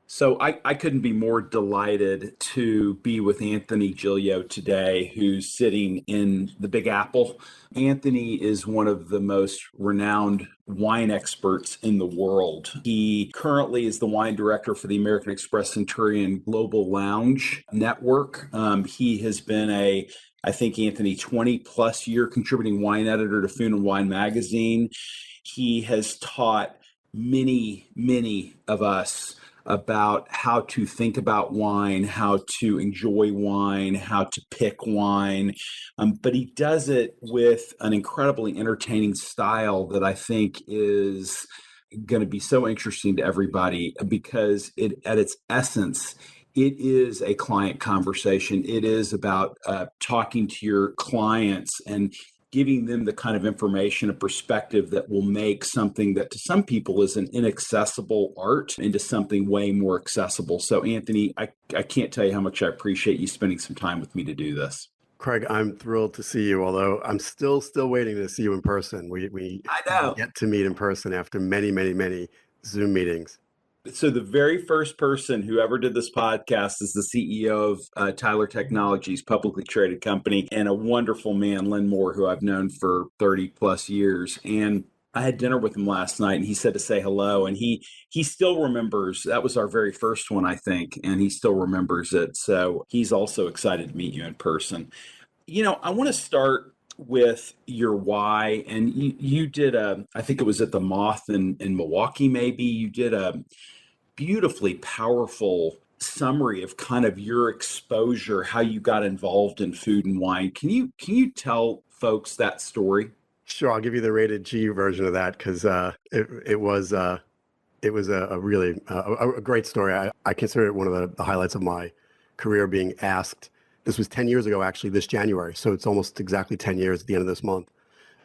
So I couldn't be more delighted to be with Anthony Giglio today, who's sitting in the Big Apple. Anthony is one of the most renowned wine experts in the world. He currently is the wine director for the American Express Centurion Global Lounge Network. He has been I think, Anthony, 20 plus year contributing wine editor to Food and Wine magazine. He has taught many of us about how to think about wine, how to enjoy wine, how to pick wine. But he does it with an incredibly entertaining style that I think is going to be so interesting to everybody because at its essence, it is a client conversation. It is about talking to your clients and giving them the kind of information and perspective that will make something that to some people is an inaccessible art into something way more accessible. So, Anthony, I can't tell you how much I appreciate you spending some time with me to do this. Craig, I'm thrilled to see you, although I'm still waiting to see you in person. We I know. get to meet in person after many Zoom meetings. So the very first person who ever did this podcast is the CEO of Tyler Technologies, publicly traded company, and a wonderful man, Lynn Moore, who I've known for 30 plus years. And I had dinner with him last night, and he said to say hello. And he still remembers that was our very first one, I think, and he still remembers it. So he's also excited to meet you in person. I want to start with your why, and you did I think it was at the Moth in Milwaukee, maybe you did a beautifully powerful summary of kind of your exposure, how you got involved in food and wine. Can you tell folks that story? Sure, I'll give you the rated G version of that because it was a really a great story. I consider it one of the highlights of my career being asked. This was 10 years ago, actually, this January. So it's almost exactly 10 years at the end of this month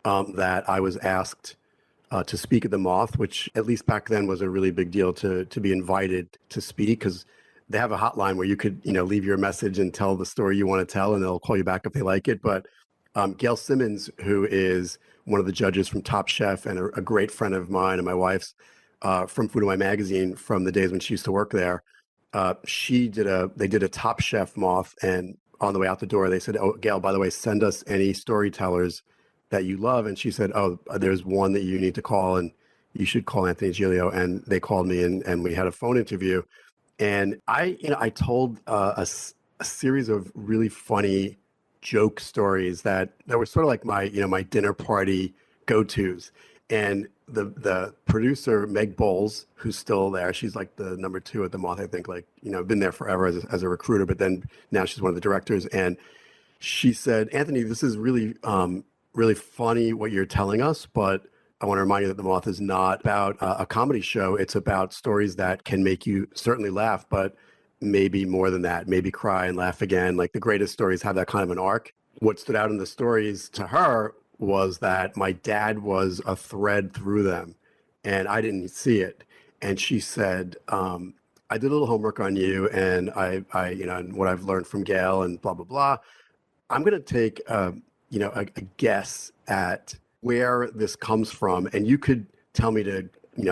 that I was asked to speak at the Moth, which at least back then was a really big deal to be invited to speak because they have a hotline where you could, leave your message and tell the story you want to tell, and they'll call you back if they like it. But Gail Simmons, who is one of the judges from Top Chef and a great friend of mine and my wife's from Food and Wine magazine from the days when she used to work there, they did a Top Chef Moth, and on the way out the door, they said, "Oh, Gail, by the way, send us any storytellers that you love." And she said, "Oh, there's one that you need to call, and you should call Anthony Giglio." And they called me, and we had a phone interview. And I told a series of really funny joke stories that were sort of like my dinner party go-tos. And the producer, Meg Bowles, who's still there, she's like the number 2 at the Moth, I think, been there forever as a recruiter, but then now she's one of the directors. And she said, "Anthony, this is really funny what you're telling us, but I want to remind you that the Moth is not about a comedy show. It's about stories that can make you certainly laugh, but maybe more than that, maybe cry and laugh again. Like the greatest stories have that kind of an arc." What stood out in the stories to her was that my dad was a thread through them, and I didn't see it. And she said, "I did a little homework on you, and and what I've learned from Gail and blah blah blah. I'm going to take a guess at where this comes from, and you could tell me to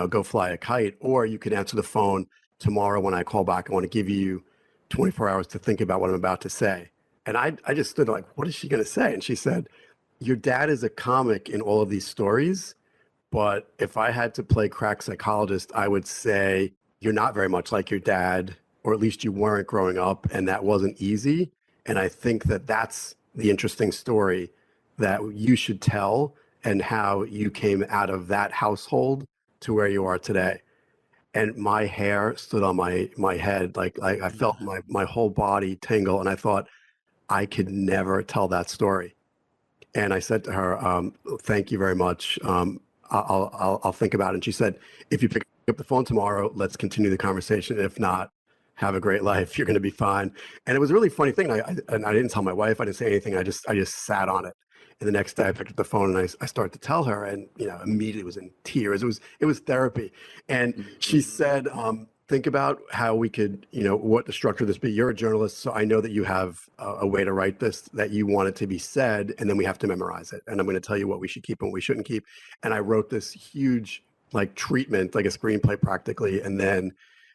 go fly a kite, or you could answer the phone tomorrow when I call back. I want to give you 24 hours to think about what I'm about to say." And I just stood like, what is she going to say? And she said, "Your dad is a comic in all of these stories, but if I had to play crack psychologist, I would say you're not very much like your dad, or at least you weren't growing up, and that wasn't easy. And I think that that's the interesting story that you should tell, and how you came out of that household to where you are today." And my hair stood on my head. Like I felt my whole body tingle, and I thought I could never tell that story. And I said to her, "Thank you very much. I'll think about it." And she said, "If you pick up the phone tomorrow, let's continue the conversation. If not, have a great life. You're going to be fine." And it was a really funny thing. And I didn't tell my wife. I didn't say anything. I just sat on it. And the next day, I picked up the phone and I started to tell her, and immediately was in tears. It was therapy. And she said, "Think about how we could, what the structure of this be. You're a journalist, so I know that you have a way to write this, that you want it to be said, and then we have to memorize it. And I'm going to tell you what we should keep and what we shouldn't keep." And I wrote this huge treatment, like a screenplay practically. And then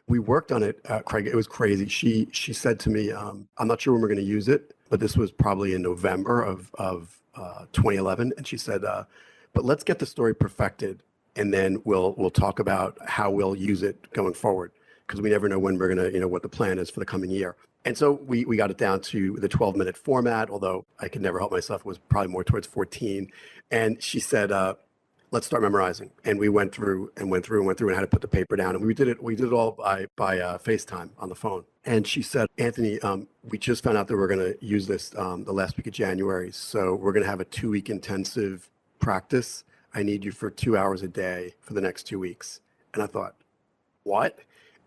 We worked on it, Craig. It was crazy. She said to me, "I'm not sure when we're going to use it, but this was probably in November of 2011." And she said, "But let's get the story perfected, and then we'll talk about how we'll use it going forward, because we never know when we're gonna, what the plan is for the coming year." And so we got it down to the 12-minute format, although I could never help myself. It was probably more towards 14. And she said, let's start memorizing. And we went through and had to put the paper down. And we did it all by FaceTime on the phone. And she said, "Anthony, we just found out that we're going to use this the last week of January. So we're going to have a 2-week intensive practice. I need you for 2 hours a day for the next 2 weeks." And I thought, what?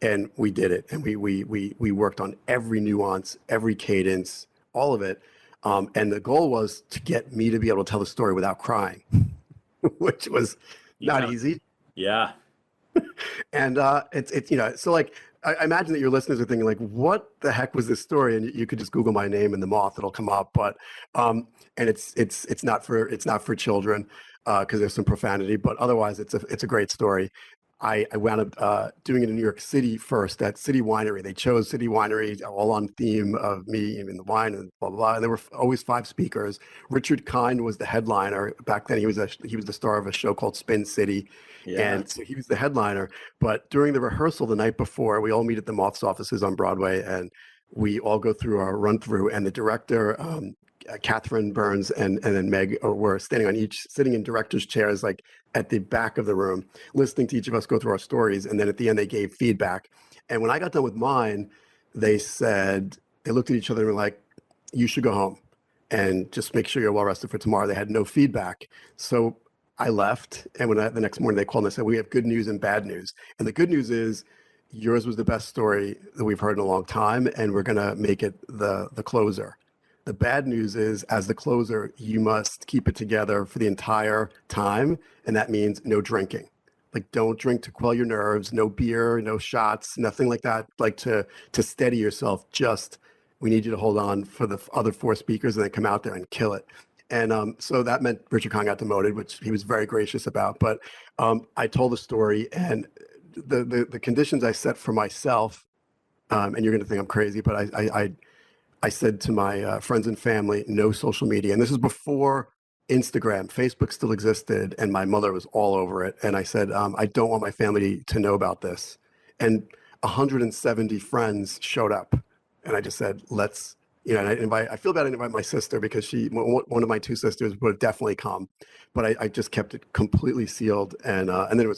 And we did it. And we worked on every nuance, every cadence, all of it. And the goal was to get me to be able to tell the story without crying, which was not easy. Yeah. And so like, I imagine that your listeners are thinking like, what the heck was this story? And you could just Google my name and the Moth, it'll come up. But and it's not for children because there's some profanity, but otherwise it's a great story. I wound up doing it in New York City first at City Winery. They chose City Winery all on theme of me and the wine and blah, blah, blah. And there were always 5 speakers. Richard Kind was the headliner. Back then, he was the star of a show called Spin City. Yeah. And so he was the headliner. But during the rehearsal the night before, we all meet at the Moth's offices on Broadway, and we all go through our run through. And the director, Catherine Burns and then Meg were sitting in director's chairs, like at the back of the room, listening to each of us go through our stories. And then at the end, they gave feedback. And when I got done with mine, they looked at each other and were like, "You should go home and just make sure you're well rested for tomorrow." They had no feedback. So I left. And the next morning they called and they said, "We have good news and bad news. And the good news is yours was the best story that we've heard in a long time. And we're going to make it the closer. The bad news is, as the closer, you must keep it together for the entire time. And that means no drinking. Like, don't drink to quell your nerves, no beer, no shots, nothing like that. Like to steady yourself. Just, we need you to hold on for the other 4 speakers and then come out there and kill it." And so that meant Richard Kahn got demoted, which he was very gracious about. But I told the story, and the conditions I set for myself, and you're going to think I'm crazy, but I said to my friends and family, no social media. And this is before Instagram. Facebook still existed, and my mother was all over it. And I said, I don't want my family to know about this. And 170 friends showed up. And I just said, let's, and I feel bad I didn't invite my sister, because one of my 2 sisters would have definitely come. But I just kept it completely sealed. And then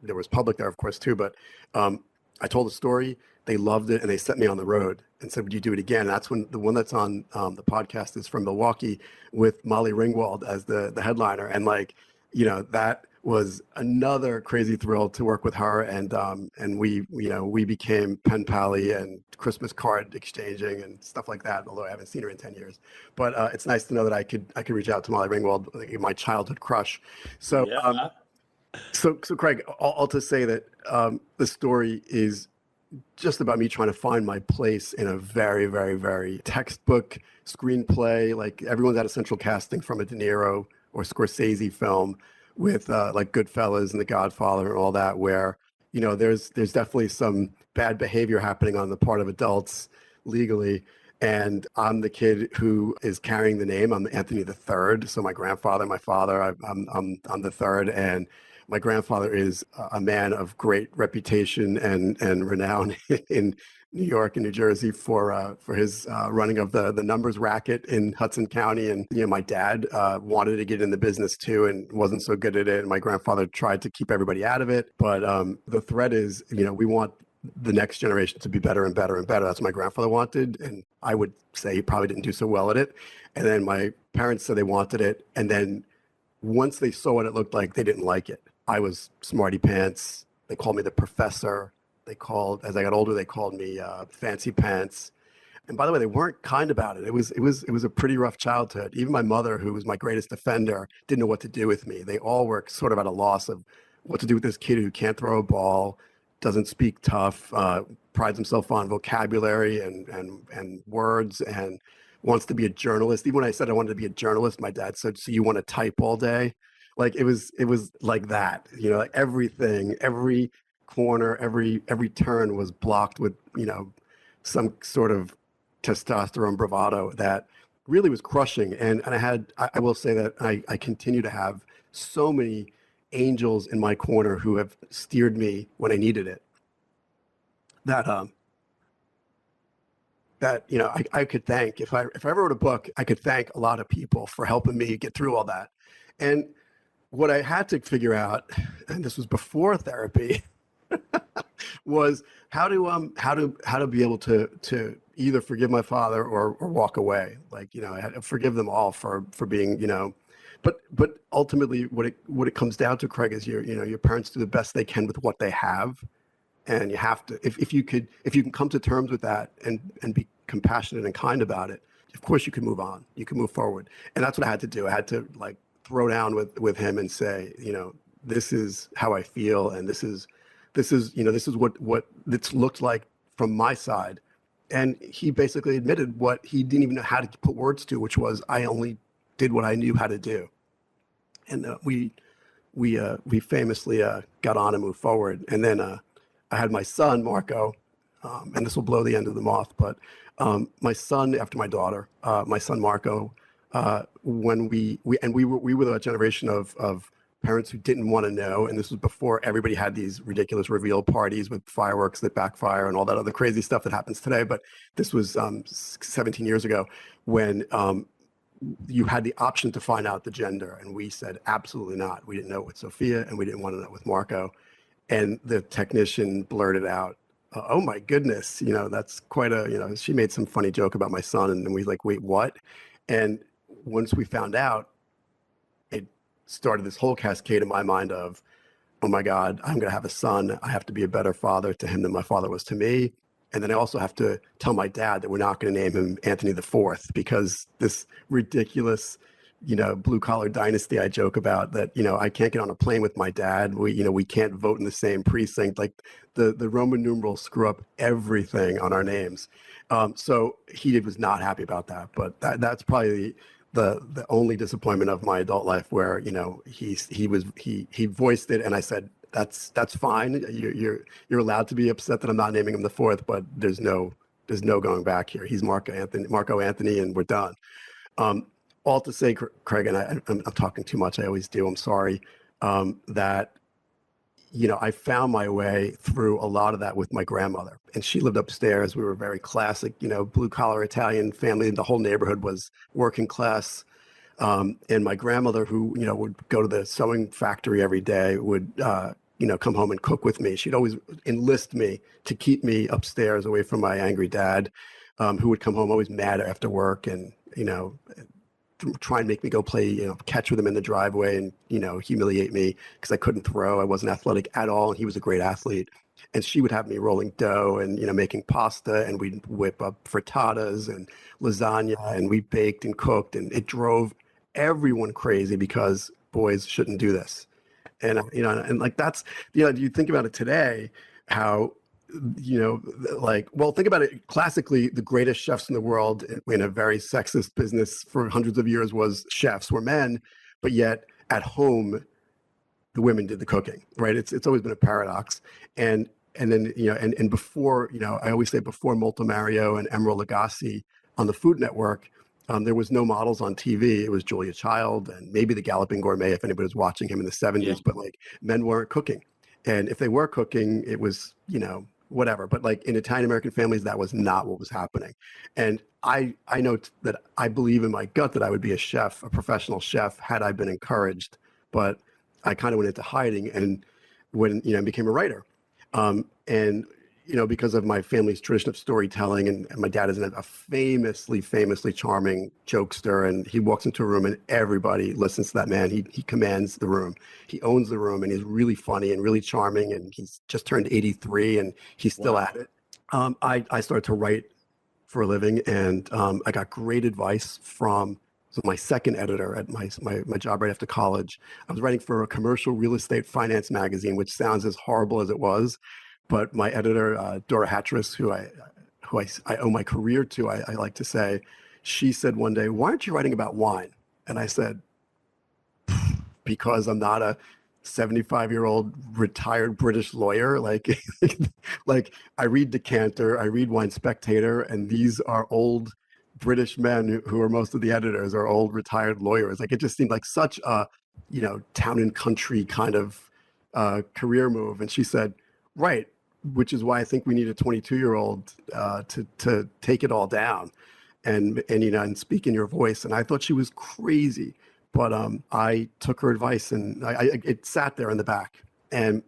there was public there, of course, too. But I told the story. They loved it, and they sent me on the road and said, "Would you do it again?" And that's when the one that's on the podcast is from Milwaukee with Molly Ringwald as the headliner. And that was another crazy thrill to work with her. And we became pen pally and Christmas card exchanging and stuff like that, although I haven't seen her in 10 years. But it's nice to know that I could reach out to Molly Ringwald, like my childhood crush. So, yeah. So Craig, all to say that the story is just about me trying to find my place in a very, very, very textbook screenplay. Like, everyone's at a central casting from a De Niro or Scorsese film with like Goodfellas and The Godfather and all that, where, there's definitely some bad behavior happening on the part of adults legally. And I'm the kid who is carrying the name. I'm Anthony the Third. So my grandfather, my father, I'm the third. And my grandfather is a man of great reputation and renown in New York and New Jersey for his running of the numbers racket in Hudson County. And my dad wanted to get in the business too and wasn't so good at it. And my grandfather tried to keep everybody out of it. But the threat is, we want the next generation to be better and better and better. That's what my grandfather wanted. And I would say he probably didn't do so well at it. And then my parents said they wanted it. And then once they saw what it looked like, they didn't like it. I was smarty pants. They called me the professor. As I got older, they called me fancy pants. And by the way, they weren't kind about it. It was a pretty rough childhood. Even my mother, who was my greatest defender, didn't know what to do with me. They all were sort of at a loss of what to do with this kid who can't throw a ball, doesn't speak tough, prides himself on vocabulary and words, and wants to be a journalist. Even when I said I wanted to be a journalist, my dad said, "So you want to type all day?" Like, it was like that, like everything, every corner, every turn was blocked with, some sort of testosterone bravado that really was crushing. And I will say that I continue to have so many angels in my corner who have steered me when I needed it. That I could thank, if I ever wrote a book, I could thank a lot of people for helping me get through all that. And what I had to figure out, and this was before therapy, was how to be able to either forgive my father or walk away. Like, I had to forgive them all for being, but ultimately what it comes down to, Craig, is your parents do the best they can with what they have. And you have to, if you can come to terms with that and be compassionate and kind about it, of course you can move on, you can move forward. And that's what I had to do. I had to like throw down with him and say, this is how I feel, and this is what it's looked like from my side. And he basically admitted what he didn't even know how to put words to, which was, I only did what I knew how to do. And we famously got on and moved forward. And then I had my son, Marco, and this will blow the end of the moth, but my son, after my daughter, my son, Marco, when we were the generation of parents who didn't want to know. And this was before everybody had these ridiculous reveal parties with fireworks that backfire and all that other crazy stuff that happens today. But this was 17 years ago when you had the option to find out the gender. And we said, absolutely not. We didn't know it with Sophia, and we didn't want to know it with Marco. And the technician blurted out, oh my goodness, that's quite a, she made some funny joke about my son. And then we like, wait, what? And once we found out, it started this whole cascade in my mind of, oh my God, I'm going to have a son. I have to be a better father to him than my father was to me. And then I also have to tell my dad that we're not going to name him Anthony the Fourth, because this ridiculous, blue collar dynasty I joke about, that, I can't get on a plane with my dad. We can't vote in the same precinct. Like the Roman numerals screw up everything on our names. So he was not happy about that, but that's probably the only disappointment of my adult life where, he voiced it, and I said, that's fine. You're allowed to be upset that I'm not naming him the fourth, but there's no going back here. He's Marco Anthony, and we're done. All to say, Craig, and I'm talking too much. I always do. I'm sorry. That, I found my way through a lot of that with my grandmother, and she lived upstairs. We were a very classic, blue collar Italian family. The whole neighborhood was working class. And my grandmother, who, would go to the sewing factory every day, would, come home and cook with me. She'd always enlist me to keep me upstairs away from my angry dad, who would come home always mad after work and, try and make me go play, catch with him in the driveway and, humiliate me because I couldn't throw. I wasn't athletic at all. And he was a great athlete. And she would have me rolling dough and, making pasta, and we'd whip up frittatas and lasagna, and we baked and cooked, and it drove everyone crazy because boys shouldn't do this. And, and like, that's, you think about it today, how, well, think about it. Classically, the greatest chefs in the world in a very sexist business for hundreds of years were men, but yet at home, the women did the cooking, right? It's always been a paradox. And then, and before, I always say before Multimario and Emeril Lagasse on the Food Network, there was no models on TV. It was Julia Child and maybe the Galloping Gourmet, if anybody was watching him in the 70s, yeah. But like, men weren't cooking. And if they were cooking, it was, whatever. But like in Italian American families, that was not what was happening. And I know that I believe in my gut that I would be a professional chef, had I been encouraged. But I kind of went into hiding, and when, became a writer. And, because of my family's tradition of storytelling, and my dad is a famously charming jokester, and he walks into a room and everybody listens to that man. He commands the room. He owns the room, and he's really funny and really charming, and he's just turned 83 and he's still at it. I started to write for a living, and I got great advice from my second editor at my job right after college. I was writing for a commercial real estate finance magazine, which sounds as horrible as it was. But my editor, Dora Hatteras, who I owe my career to, I like to say, she said one day, "Why aren't you writing about wine?" And I said, because I'm not a 75-year-old retired British lawyer. Like, like I read Decanter, I read Wine Spectator, and these are old British men who are most of the editors are old retired lawyers. Like it just seemed like such a, town and country kind of career move. And she said, right, which is why I think we need a 22-year-old to take it all down and speak in your voice. And I thought she was crazy. But I took her advice, and it sat there in the back. And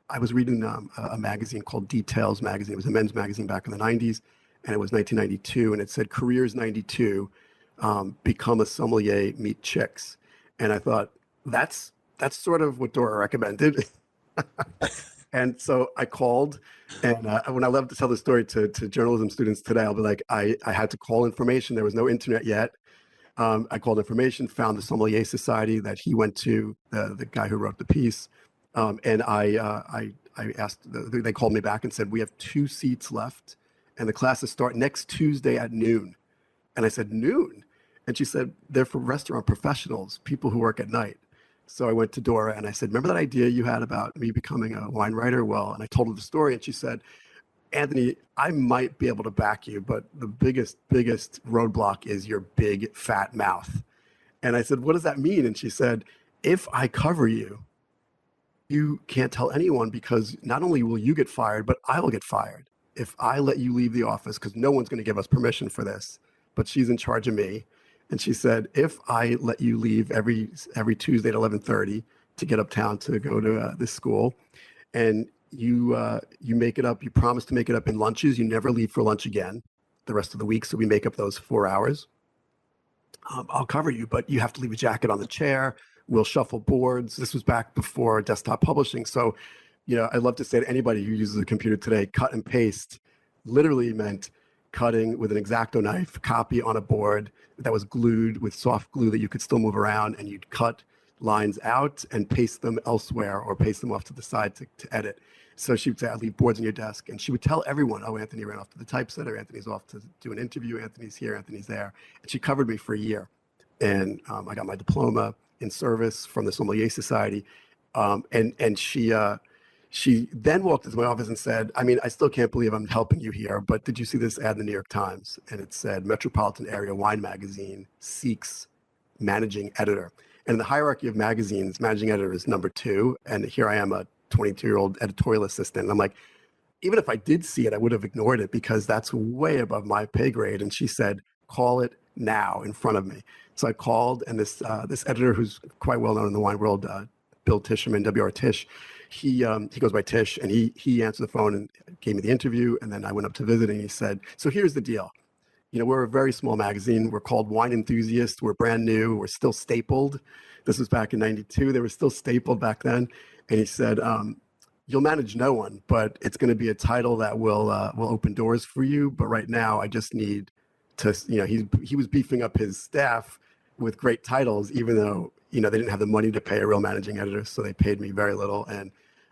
I was reading a magazine called Details magazine. It was a men's magazine back in the 90s, and it was 1992, and it said Careers 92, become a sommelier, meet chicks. And I thought, that's sort of what Dora recommended. And so I called, and when I love to tell the story to journalism students today, I'll be like, I had to call information. There was no internet yet. I called information, found the Sommelier Society that he went to, the guy who wrote the piece, and I asked. They called me back and said we have 2 seats left, and the classes start next Tuesday at noon. And I said noon, and she said they're for restaurant professionals, people who work at night. So I went to Dora and I said, remember that idea you had about me becoming a wine writer? Well, and I told her the story, and she said, Anthony, I might be able to back you, but the biggest roadblock is your big fat mouth. And I said, what does that mean? And she said, if I cover you, you can't tell anyone, because not only will you get fired, but I will get fired if I let you leave the office, because no one's going to give us permission for this. But she's in charge of me. And she said, if I let you leave every Tuesday at 11:30 to get uptown to go to this school, and you make it up, you promise to make it up in lunches, you never leave for lunch again the rest of the week, so we make up those 4 hours, I'll cover you, but you have to leave a jacket on the chair. We'll shuffle boards. This was back before desktop publishing. So, I'd love to say to anybody who uses a computer today, cut and paste literally meant cutting with an X-Acto knife, copy on a board that was glued with soft glue that you could still move around, and you'd cut lines out and paste them elsewhere or paste them off to the side to edit. So she would say, I'll leave boards on your desk. And she would tell everyone, oh, Anthony ran off to the typesetter, Anthony's off to do an interview, Anthony's here, Anthony's there. And she covered me for a year. And I got my diploma in service from the Sommelier Society. And she then walked into my office and said, I mean, I still can't believe I'm helping you here, but did you see this ad in the New York Times? And it said, Metropolitan Area Wine Magazine seeks managing editor. And in the hierarchy of magazines, managing editor is number 2. And here I am, a 22-year-old editorial assistant. And I'm like, even if I did see it, I would have ignored it, because that's way above my pay grade. And she said, call it now in front of me. So I called, and this editor, who's quite well known in the wine world, Bill Tisherman, W.R. Tish, he goes by Tish, and he answered the phone and gave me the interview. And then I went up to visit, and he said, so here's the deal. We're a very small magazine. We're called Wine Enthusiast. We're brand new. We're still stapled. This was back in 92. They were still stapled back then. And he said, you'll manage no one, but it's going to be a title that will open doors for you. But right now, I just need to, he was beefing up his staff with great titles, even though, they didn't have the money to pay a real managing editor. So they paid me very little. And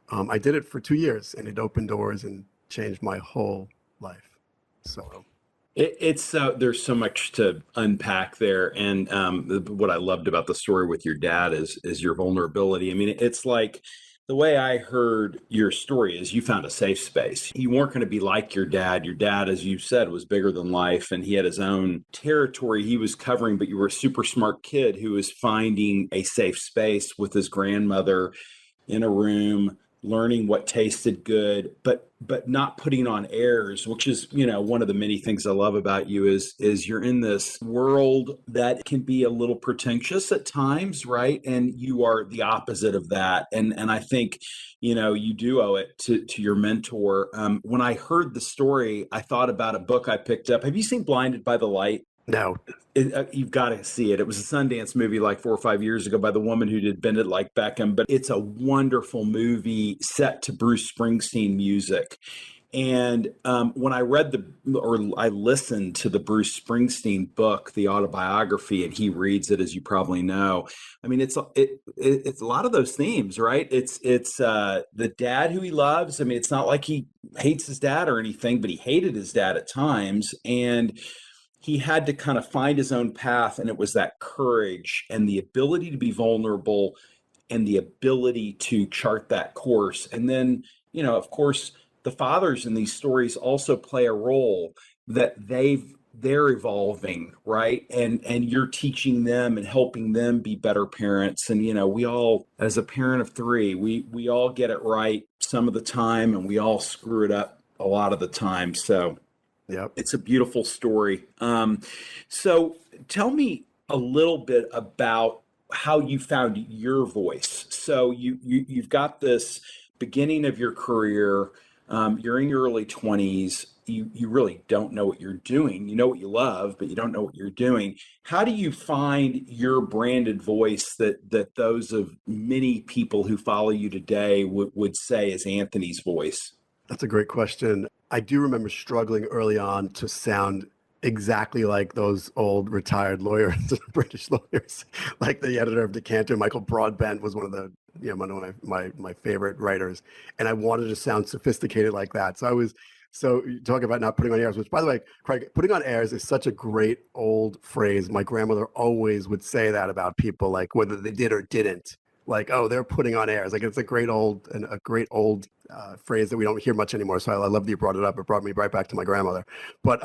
I did it for 2 years, and it opened doors and changed my whole life. So It's there's so much to unpack there, and what I loved about the story with your dad is your vulnerability. I mean, it's like the way I heard your story is you found a safe space. You weren't going to be like your dad. Your dad, as you said, was bigger than life, and he had his own territory he was covering. But you were a super smart kid who was finding a safe space with his grandmother in a room, learning what tasted good, but not putting on airs, which is, one of the many things I love about you is you're in this world that can be a little pretentious at times, right? And you are the opposite of that. And I think, you do owe it to your mentor. When I heard the story, I thought about a book I picked up. Have you seen Blinded by the Light? no. You've got to see it. It was a Sundance movie like 4 or 5 years ago by the woman who did Bend It Like Beckham, but it's a wonderful movie set to Bruce Springsteen music. And when I I listened to the Bruce Springsteen book, the autobiography, and he reads it, as you probably know. I mean, it's a lot of those themes, right? It's the dad who he loves. I mean, it's not like he hates his dad or anything, but he hated his dad at times, and he had to kind of find his own path, and it was that courage and the ability to be vulnerable and the ability to chart that course. And then, of course, the fathers in these stories also play a role that they're evolving, right? And you're teaching them and helping them be better parents. And we all, as a parent of three, we all get it right some of the time, and we all screw it up a lot of the time. So Yep. it's a beautiful story. So tell me a little bit about how you found your voice. So you've got this beginning of your career. You're in your early 20s. You really don't know what you're doing. You know what you love, but you don't know what you're doing. How do you find your branded voice that those of many people who follow you today would say is Anthony's voice? That's a great question. I do remember struggling early on to sound exactly like those old retired lawyers, British lawyers, like the editor of Decanter. Michael Broadbent was one of the, one of my favorite writers, and I wanted to sound sophisticated like that. So you talk about not putting on airs, which, by the way, Craig, putting on airs is such a great old phrase. My grandmother always would say that about people, like whether they did or didn't. Like, oh, they're putting on airs. Like, it's a great old phrase that we don't hear much anymore. So I love that you brought it up. It brought me right back to my grandmother. But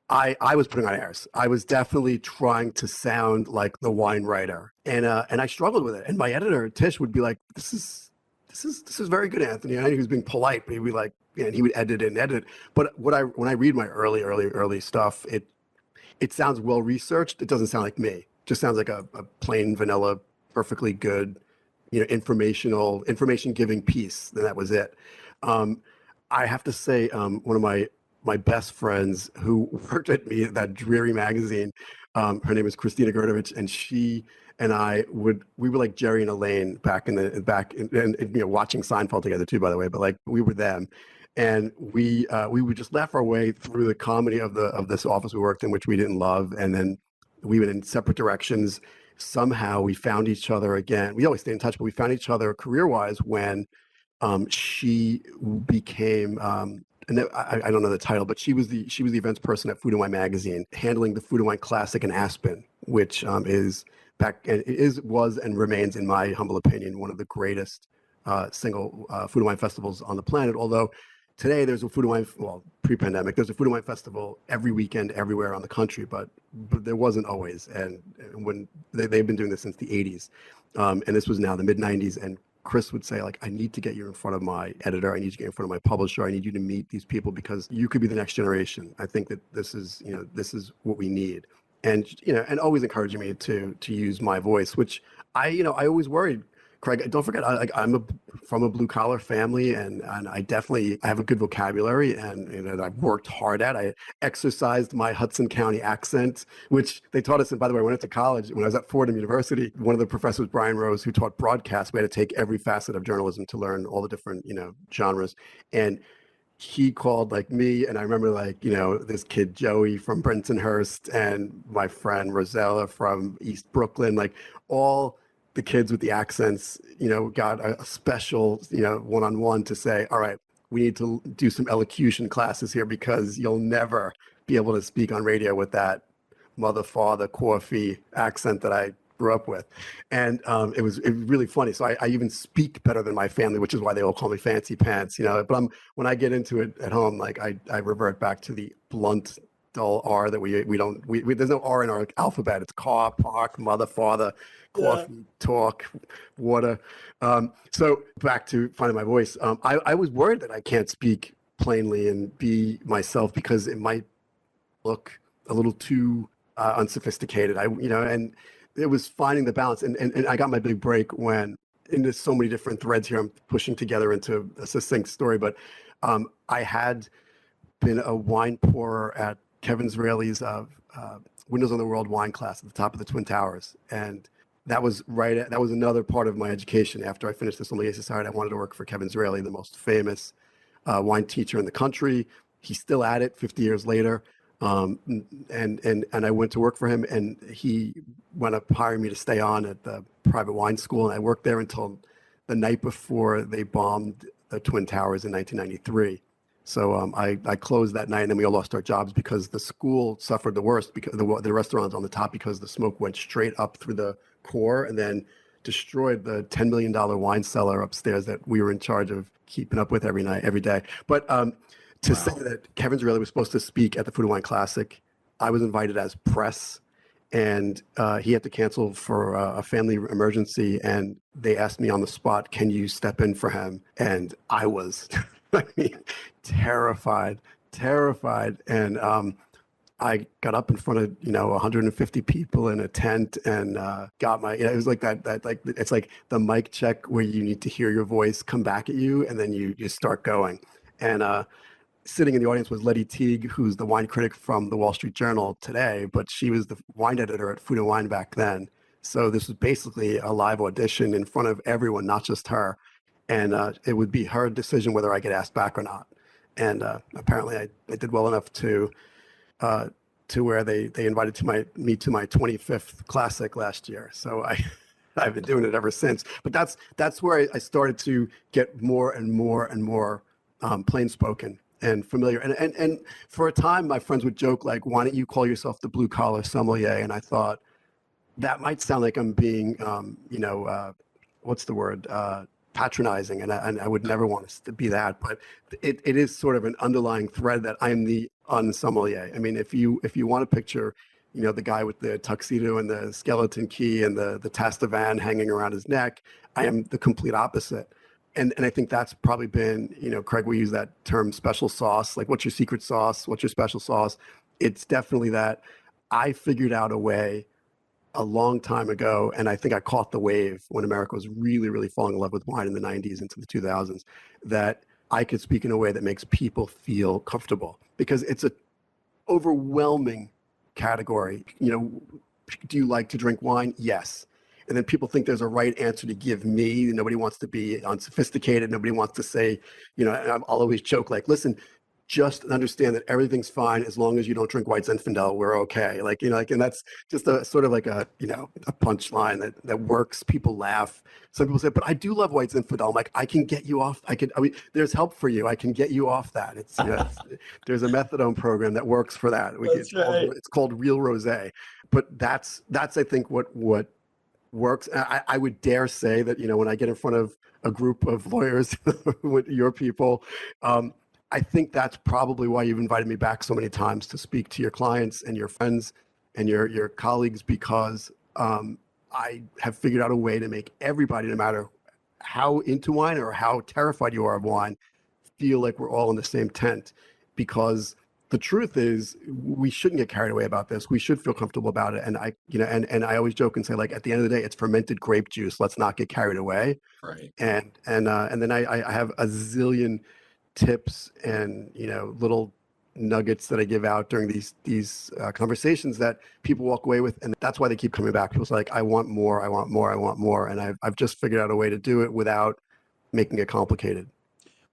I was putting on airs. I was definitely trying to sound like the wine writer, and I struggled with it. And my editor Tish would be like, "This is very good, Anthony." I know he was being polite, but he'd be like, and he would edit it and edit. But when I read my early stuff, it sounds well researched. It doesn't sound like me. It just sounds like a plain vanilla, perfectly good, information giving piece. And that was it. I have to say, one of my best friends who worked at me at that dreary magazine, her name is Christina Gerdovich, and she and we were like Jerry and Elaine watching Seinfeld together too, by the way, but like we were them. And we would just laugh our way through the comedy of this office we worked in, which we didn't love. And then we went in separate directions. Somehow we found each other again. We always stay in touch, but we found each other career-wise when she became and I don't know the title, but she was the events person at Food and Wine magazine, handling the Food and Wine Classic in Aspen, which was and remains, in my humble opinion, one of the greatest single food and wine festivals on the planet. Although today there's a food and wine, well, pre-pandemic, there's a food and wine festival every weekend, everywhere on the country, but there wasn't always. And when they've been doing this since the 80s, and this was now the mid 90s, and Chris would say, like, I need to get you in front of my editor. I need to get in front of my publisher. I need you to meet these people because you could be the next generation. I think that this is what we need. And, and always encouraging me to use my voice, which I always worried, Craig, don't forget, I'm from a blue collar family, and I have a good vocabulary, and I've worked hard at. I exercised my Hudson County accent, which they taught us. And by the way, when I went to college, when I was at Fordham University, one of the professors, Brian Rose, who taught broadcast, we had to take every facet of journalism to learn all the different genres. And he called like me, and I remember this kid Joey from Brentonhurst and my friend Rosella from East Brooklyn, like all the kids with the accents, got a special, one-on-one to say, all right, we need to do some elocution classes here because you'll never be able to speak on radio with that mother, father, coffee accent that I grew up with. And it was really funny. So I even speak better than my family, which is why they all call me Fancy Pants, but when I get into it at home, like I revert back to the blunt, dull R that we don't, there's no R in our alphabet. It's car, park, mother, father, coffee, talk, water. So back to finding my voice. I was worried that I can't speak plainly and be myself because it might look a little too unsophisticated. And it was finding the balance. And I got my big break when, and there's so many different threads here I'm pushing together into a succinct story, but I had been a wine pourer at Kevin Zraeli's Windows on the World wine class at the top of the Twin Towers. And that was another part of my education. After I finished the Sommelier Society, I wanted to work for Kevin Zraeli, the most famous wine teacher in the country. He's still at it 50 years later. And I went to work for him, and he wound up hiring me to stay on at the private wine school. And I worked there until the night before they bombed the Twin Towers in 1993. So I closed that night, and then we all lost our jobs because the school suffered the worst because the restaurants on the top, because the smoke went straight up through the core and then destroyed the $10 million wine cellar upstairs that we were in charge of keeping up with every night, every day. But to say Wow. that Kevin Zraeli was supposed to speak at the Food and Wine Classic, I was invited as press, and he had to cancel for a family emergency, and they asked me on the spot, can you step in for him? And I was, I mean, terrified, terrified. And I got up in front of 150 people in a tent and got my. It was like that like it's like the mic check where you need to hear your voice come back at you, and then you start going. And sitting in the audience was Letty Teague, who's the wine critic from the Wall Street Journal today, but she was the wine editor at Food and Wine back then. So this was basically a live audition in front of everyone, not just her. And it would be her decision whether I get asked back or not. And apparently I did well enough to where they invited me to my 25th classic last year. So I've been doing it ever since. But that's where I started to get more and more and more plain spoken and familiar. And for a time, my friends would joke like, "Why don't you call yourself the blue collar sommelier?" And I thought that might sound like I'm being, what's the word? Patronizing, and I would never want us to be that, but it is sort of an underlying thread that I'm the unsommelier. I mean, if you want to picture, the guy with the tuxedo and the skeleton key and the Tastavan hanging around his neck, I am the complete opposite. And I think that's probably been, Craig, we use that term special sauce, like what's your secret sauce? What's your special sauce? It's definitely that I figured out a way a long time ago, and I think I caught the wave when America was really, really falling in love with wine in the 90s into the 2000s, that I could speak in a way that makes people feel comfortable, because it's an overwhelming category. Do you like to drink wine? Yes. And then people think there's a right answer to give me. Nobody wants to be unsophisticated. Nobody wants to say, and I'll always joke like, listen, just understand that everything's fine as long as you don't drink White Zinfandel. We're okay. And that's just a sort of like a punchline that works. People laugh. Some people say, but I do love White Zinfandel. I'm like, I can get you off. There's help for you. I can get you off that. There's a methadone program that works for that. That's right. It's called Real Rosé. But that's I think what works. I would dare say that, when I get in front of a group of lawyers with your people, I think that's probably why you've invited me back so many times to speak to your clients and your friends and your colleagues, because I have figured out a way to make everybody, no matter how into wine or how terrified you are of wine, feel like we're all in the same tent. Because the truth is, we shouldn't get carried away about this. We should feel comfortable about it. And I always joke and say, like, at the end of the day, it's fermented grape juice. Let's not get carried away. Right. And then I have a zillion tips and little nuggets that I give out during these conversations that people walk away with, and that's why they keep coming back. People's like, I want more, I want more, I want more, and I've just figured out a way to do it without making it complicated.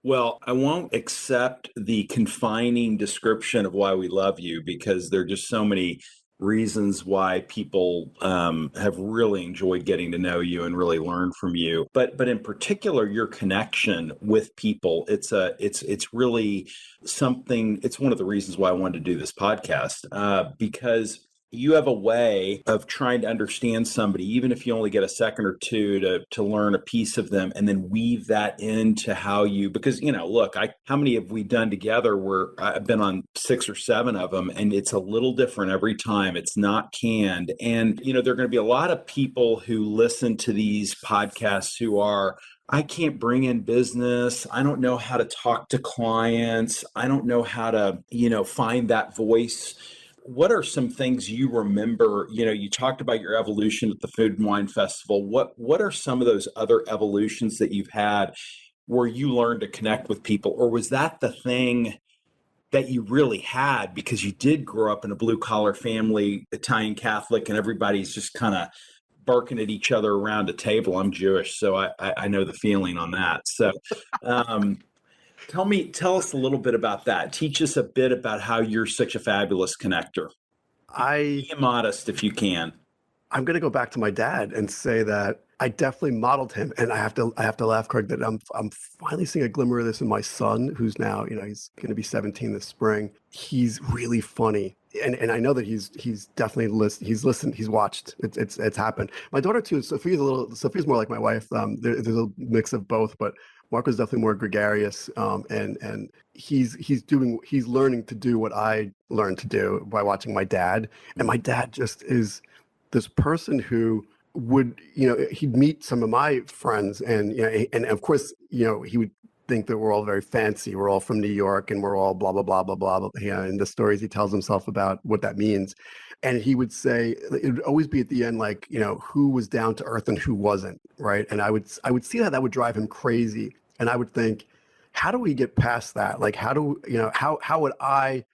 Well, I won't accept the confining description of why we love you, because there are just so many reasons why people have really enjoyed getting to know you and really learn from you. But in particular, your connection with people, it's really something. It's one of the reasons why I wanted to do this podcast, because you have a way of trying to understand somebody, even if you only get a second or two to learn a piece of them, and then weave that into how you, because, look, how many have we done together where I've been on 6 or 7 of them, and it's a little different every time. It's not canned. And, there are going to be a lot of people who listen to these podcasts who are, I can't bring in business. I don't know how to talk to clients. I don't know how to, find that voice. What are some things you remember? You talked about your evolution at the Food and Wine Festival. What are some of those other evolutions that you've had where you learned to connect with people? Or was that the thing that you really had because you did grow up in a blue collar family, Italian Catholic, and everybody's just kind of barking at each other around a table? I'm Jewish, so I know the feeling on that. So tell us a little bit about that. Teach us a bit about how you're such a fabulous connector. I Be modest if you can. I'm going to go back to my dad and say that I definitely modeled him, and I have to laugh, Craig, that I'm finally seeing a glimmer of this in my son, who's now, he's going to be 17 this spring. He's really funny, and I know that he's definitely he's listened, he's watched. It's happened. My daughter too. Sophia's more like my wife. There's a mix of both, but Marco's definitely more gregarious, and he's learning to do what I learned to do by watching my dad, and my dad just is this person who would, he'd meet some of my friends, and and of course, he would think that we're all very fancy, we're all from New York, and we're all blah blah blah blah blah, and the stories he tells himself about what that means. And he would say it would always be at the end, like, who was down to earth and who wasn't, right? And I would see that would drive him crazy, and I would think, how do we get past that? Like, how would I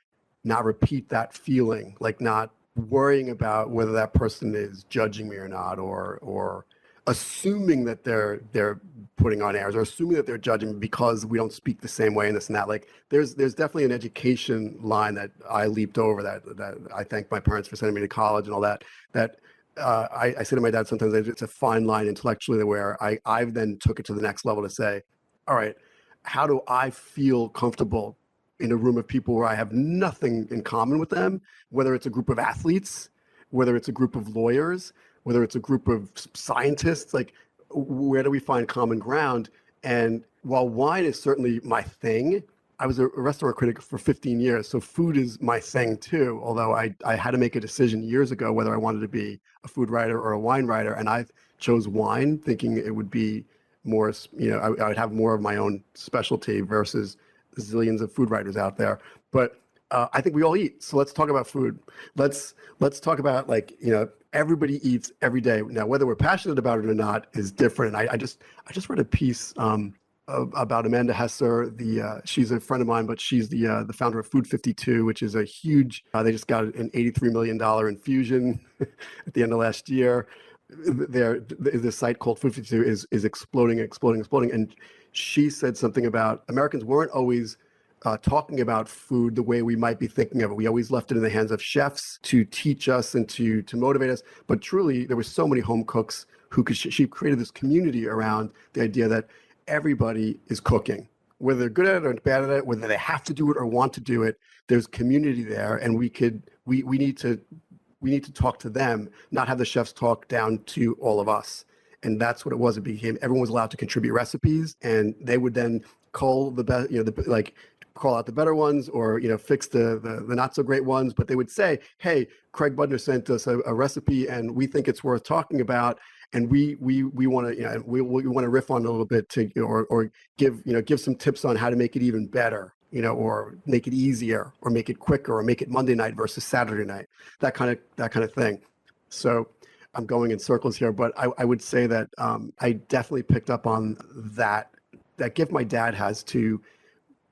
not repeat that feeling, like not worrying about whether that person is judging me or not, or assuming that they're putting on airs, or assuming that they're judging me because we don't speak the same way and this and that. Like, there's definitely an education line that I leaped over, that I thank my parents for sending me to college and all that. I say to my dad sometimes, it's a fine line intellectually, where I've then took it to the next level to say, all right, how do I feel comfortable in a room of people where I have nothing in common with them, whether it's a group of athletes, whether it's a group of lawyers, whether it's a group of scientists, like, where do we find common ground? And while wine is certainly my thing, I was a restaurant critic for 15 years, so food is my thing too, although I had to make a decision years ago whether I wanted to be a food writer or a wine writer, and I chose wine thinking it would be more, I would have more of my own specialty versus zillions of food writers out there. But I think we all eat. So let's talk about food. Let's talk about, like, everybody eats every day. Now, whether we're passionate about it or not is different. I just read a piece about Amanda Hesser. She's a friend of mine, but she's the founder of Food 52, which is a huge. They just got an $83 million infusion at the end of last year. The site called Food 52 is exploding, and she said something about Americans weren't always talking about food the way we might be thinking of it. We always left it in the hands of chefs to teach us and to motivate us. But truly, there were so many home cooks who could. She created this community around the idea that everybody is cooking, whether they're good at it or bad at it, whether they have to do it or want to do it. There's community there, and we need to talk to them, not have the chefs talk down to all of us. And that's what it was. It became everyone was allowed to contribute recipes, and they would then call the best, call out the better ones, or fix the not so great ones. But they would say, "Hey, Craig Budner sent us a recipe, and we think it's worth talking about, and we want to we want to riff on it a little bit to or give some tips on how to make it even better." Or make it easier, or make it quicker, or make it Monday night versus Saturday night, that kind of thing. So I'm going in circles here, but I would say that I definitely picked up on that gift my dad has to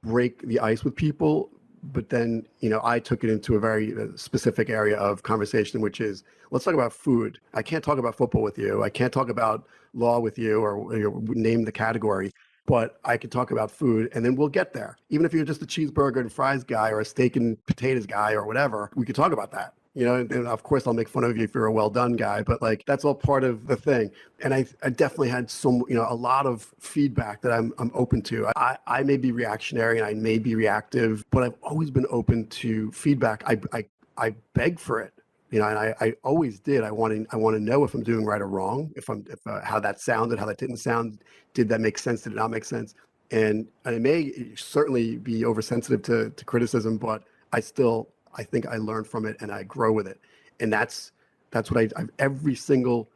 break the ice with people. But then, I took it into a very specific area of conversation, which is, let's talk about food. I can't talk about football with you. I can't talk about law with you, or name the category. But I could talk about food, and then we'll get there. Even if you're just a cheeseburger and fries guy, or a steak and potatoes guy, or whatever, we could talk about that. And of course I'll make fun of you if you're a well done guy, but like, that's all part of the thing. And I definitely had a lot of feedback that I'm open to. I may be reactionary and I may be reactive, but I've always been open to feedback. I beg for it. And I always did. I want to know if I'm doing right or wrong, if how that sounded, how that didn't sound, did that make sense, did it not make sense? And I may certainly be oversensitive to criticism, but I think I learn from it and I grow with it. And that's what every single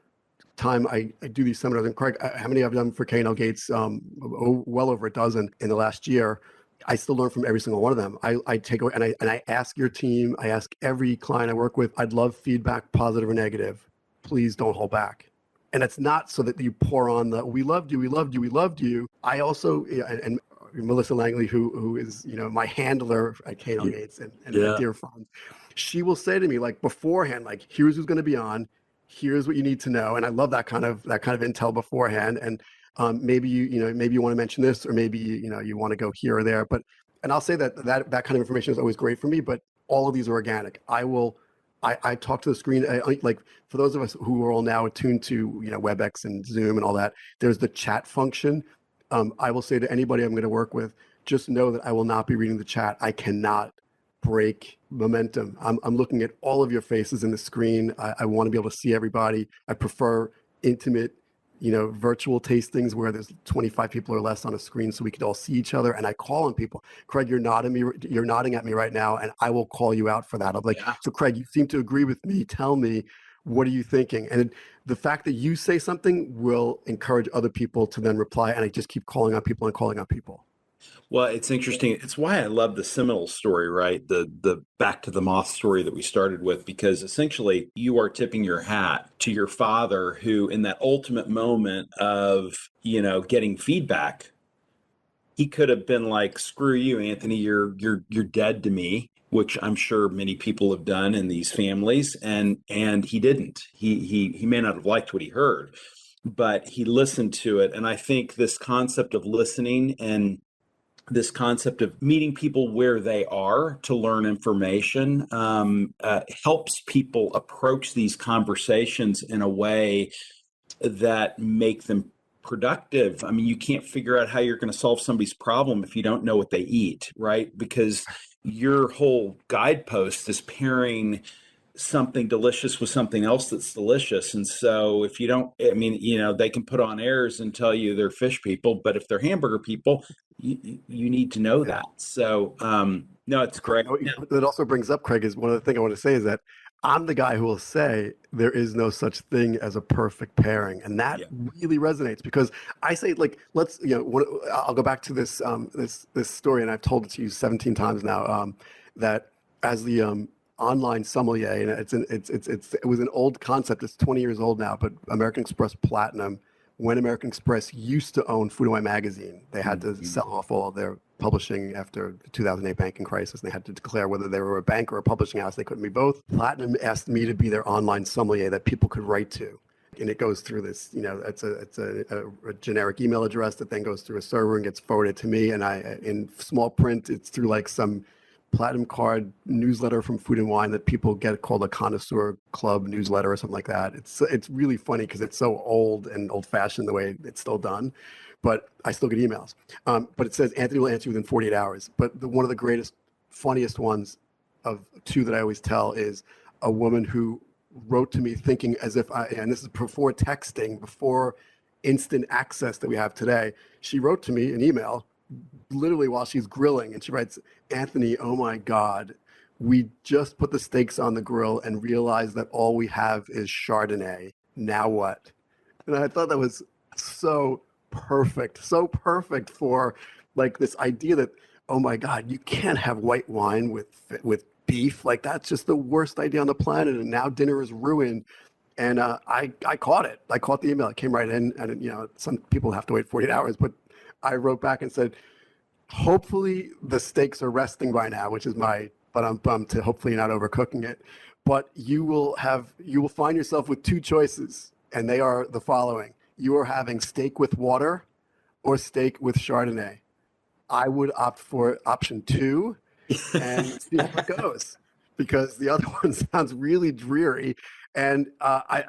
time I do these seminars. And Craig, how many I've done for K&L Gates? Well over a dozen in the last year. I still learn from every single one of them. I take away, and I ask your team, I ask every client I work with, I'd love feedback, positive or negative. Please don't hold back. And it's not so that you pour on we loved you, we loved you, we loved you. I also, and Melissa Langley, who is my handler at K&L Gates and a dear friend, she will say to me, like, beforehand, like, here's who's going to be on, here's what you need to know. And I love that kind of intel beforehand. And maybe you want to mention this, or maybe you want to go here or there. And I'll say that kind of information is always great for me. But all of these are organic. I will I talk to the screen. Like for those of us who are all now attuned to, WebEx and Zoom and all that, there's the chat function. I will say to anybody I'm going to work with, just know that I will not be reading the chat. I cannot break momentum. I'm looking at all of your faces in the screen. I want to be able to see everybody. I prefer intimate, virtual tastings where there's 25 people or less on a screen so we could all see each other. And I call on people. Craig, you're nodding at me right now, and I will call you out for that. I'm like, Yeah. so Craig, you seem to agree with me. Tell me, what are you thinking? And the fact that you say something will encourage other people to then reply. And I just keep calling on people and calling on people. Well, it's interesting. It's why I love the Seminole story, right? The back to the moth story that we started with, because essentially you are tipping your hat to your father, who in that ultimate moment of, getting feedback, he could have been like, screw you, Anthony, you're dead to me, which I'm sure many people have done in these families. And he didn't. He may not have liked what he heard, but he listened to it. And I think this concept of listening and this concept of meeting people where they are to learn information helps people approach these conversations in a way that make them productive. I mean, you can't figure out how you're going to solve somebody's problem if you don't know what they eat, right? Because your whole guidepost is pairing something delicious with something else that's delicious. And so if you don't, I mean, they can put on airs and tell you they're fish people, but if they're hamburger people, you need to know Yeah. that. So, no, it's great. That also brings up, Craig, is one of the things I want to say is that I'm the guy who will say there is no such thing as a perfect pairing, and that Yeah. really resonates because I say, like, let's, I'll go back to this this story, and I've told it to you 17 times now. That as the online sommelier, and it was an old concept. It's 20 years old now, but American Express Platinum, when American Express used to own Food and Wine magazine, they had to sell off all of their publishing after the 2008 banking crisis, and they had to declare whether they were a bank or a publishing house. They couldn't be both. Platinum asked me to be their online sommelier that people could write to. And it goes through this, it's a generic email address that then goes through a server and gets forwarded to me. And in small print, it's through like some platinum card newsletter from Food and Wine that people get, called a connoisseur club newsletter or something like that. It's really funny because it's so old and old fashioned the way it's still done, but I still get emails. But it says Anthony will answer within 48 hours. But one of the greatest, funniest ones of two that I always tell is a woman who wrote to me thinking as if and this is before texting, before instant access that we have today. She wrote to me an email literally while she's grilling, and she writes, Anthony, oh my God, we just put the steaks on the grill and realized that all we have is Chardonnay. Now what? And I thought that was so perfect for like this idea that, oh my God, you can't have white wine with beef. Like that's just the worst idea on the planet. And now dinner is ruined. And I caught it. I caught the email. It came right in. And, some people have to wait 48 hours, but I wrote back and said, hopefully the steaks are resting by now, which is but I'm bummed to hopefully not overcooking it. But you will find yourself with two choices, and they are the following. You are having steak with water or steak with Chardonnay. I would opt for option 2 and see how it goes, because the other one sounds really dreary. And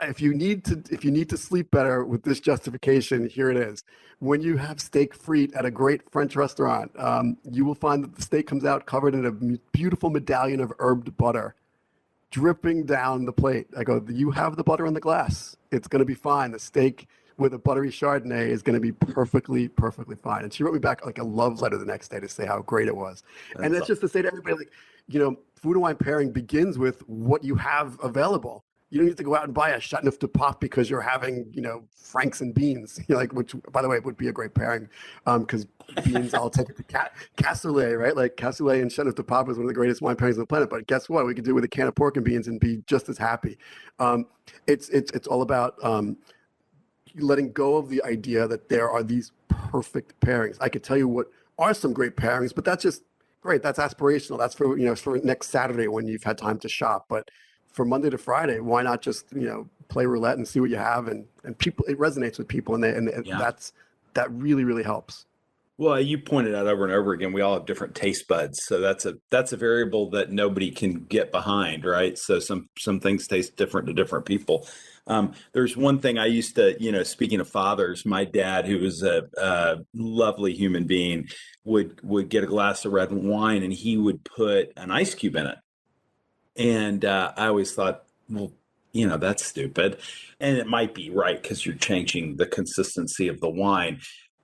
if you need to sleep better with this justification, here it is. When you have steak frite at a great French restaurant, you will find that the steak comes out covered in a beautiful medallion of herbed butter, dripping down the plate. I go, you have the butter in the glass. It's going to be fine. The steak with a buttery Chardonnay is going to be perfectly fine. And she wrote me back like a love letter the next day to say how great it was. And that's just to say to everybody, like, food and wine pairing begins with what you have available. You don't need to go out and buy a Chateauneuf de Pape because you're having, Franks and beans, which, by the way, would be a great pairing, because beans, I'll take it to cassoulet, right? Like cassoulet and Chateauneuf de Pape is one of the greatest wine pairings on the planet. But guess what? We could do it with a can of pork and beans and be just as happy. It's all about letting go of the idea that there are these perfect pairings. I could tell you what are some great pairings, but that's just great. That's aspirational. That's for next Saturday when you've had time to shop. But for Monday to Friday, why not just play roulette and see what you have, and people, it resonates with people, and Yeah. that really helps. Well, you pointed out over and over again, we all have different taste buds. So that's a variable that nobody can get behind, right? So some things taste different to different people. There's one thing I used to, speaking of fathers, my dad, who was a lovely human being, would get a glass of red wine and he would put an ice cube in it. And I always thought, well, that's stupid. And it might be right because you're changing the consistency of the wine.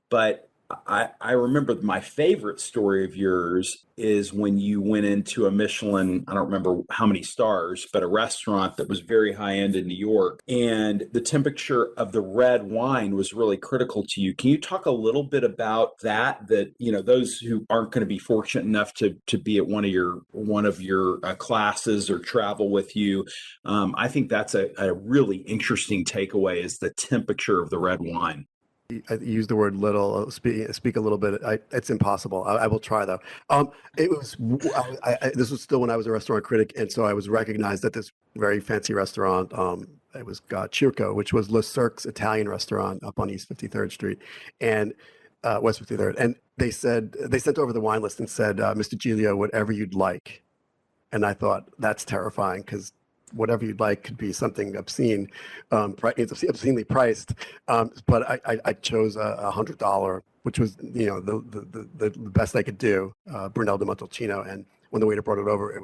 But I remember my favorite story of yours is when you went into a Michelin, I don't remember how many stars, but a restaurant that was very high end in New York. And the temperature of the red wine was really critical to you. Can you talk a little bit about that? That, those who aren't going to be fortunate enough to be at one of your classes or travel with you. I think that's a really interesting takeaway is the temperature of the red wine. I use the word little. Speak a little bit. It's impossible. I will try though. It was. This was still when I was a restaurant critic, and so I was recognized at this very fancy restaurant. It was Circo, which was Le Cirque's Italian restaurant up on East 53rd Street, and West 53rd. And they sent over the wine list and said, "Mr. Giglio, whatever you'd like." And I thought that's terrifying because whatever you'd like could be something obscene. It's obscenely priced. But I chose $100, which was the best I could do, Brunello di Montalcino. And when the waiter brought it over,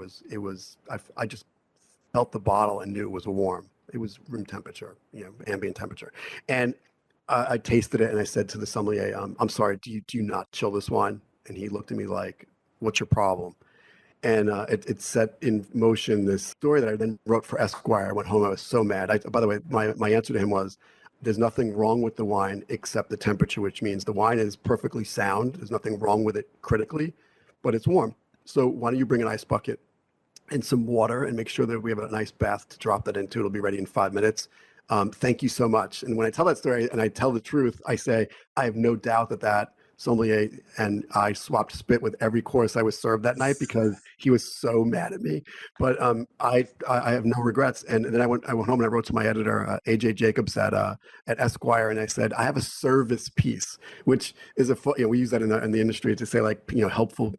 I just felt the bottle and knew it was warm. It was room temperature, ambient temperature. And I tasted it and I said to the sommelier, "I'm sorry, do you not chill this wine?" And he looked at me like, "What's your problem?" And it set in motion this story that I then wrote for Esquire. I went home, I was so mad. By the way, my answer to him was, there's nothing wrong with the wine except the temperature, which means the wine is perfectly sound. There's nothing wrong with it critically, but it's warm. So why don't you bring an ice bucket and some water and make sure that we have a nice bath to drop that into. It'll be ready in 5 minutes. Thank you so much. And when I tell that story and I tell the truth, I say, I have no doubt that sommelier and I swapped spit with every course I was served that night because he was so mad at me. But I have no regrets. And then I went home and I wrote to my editor, AJ Jacobs at Esquire, and I said, I have a service piece, which is we use that in the industry to say like helpful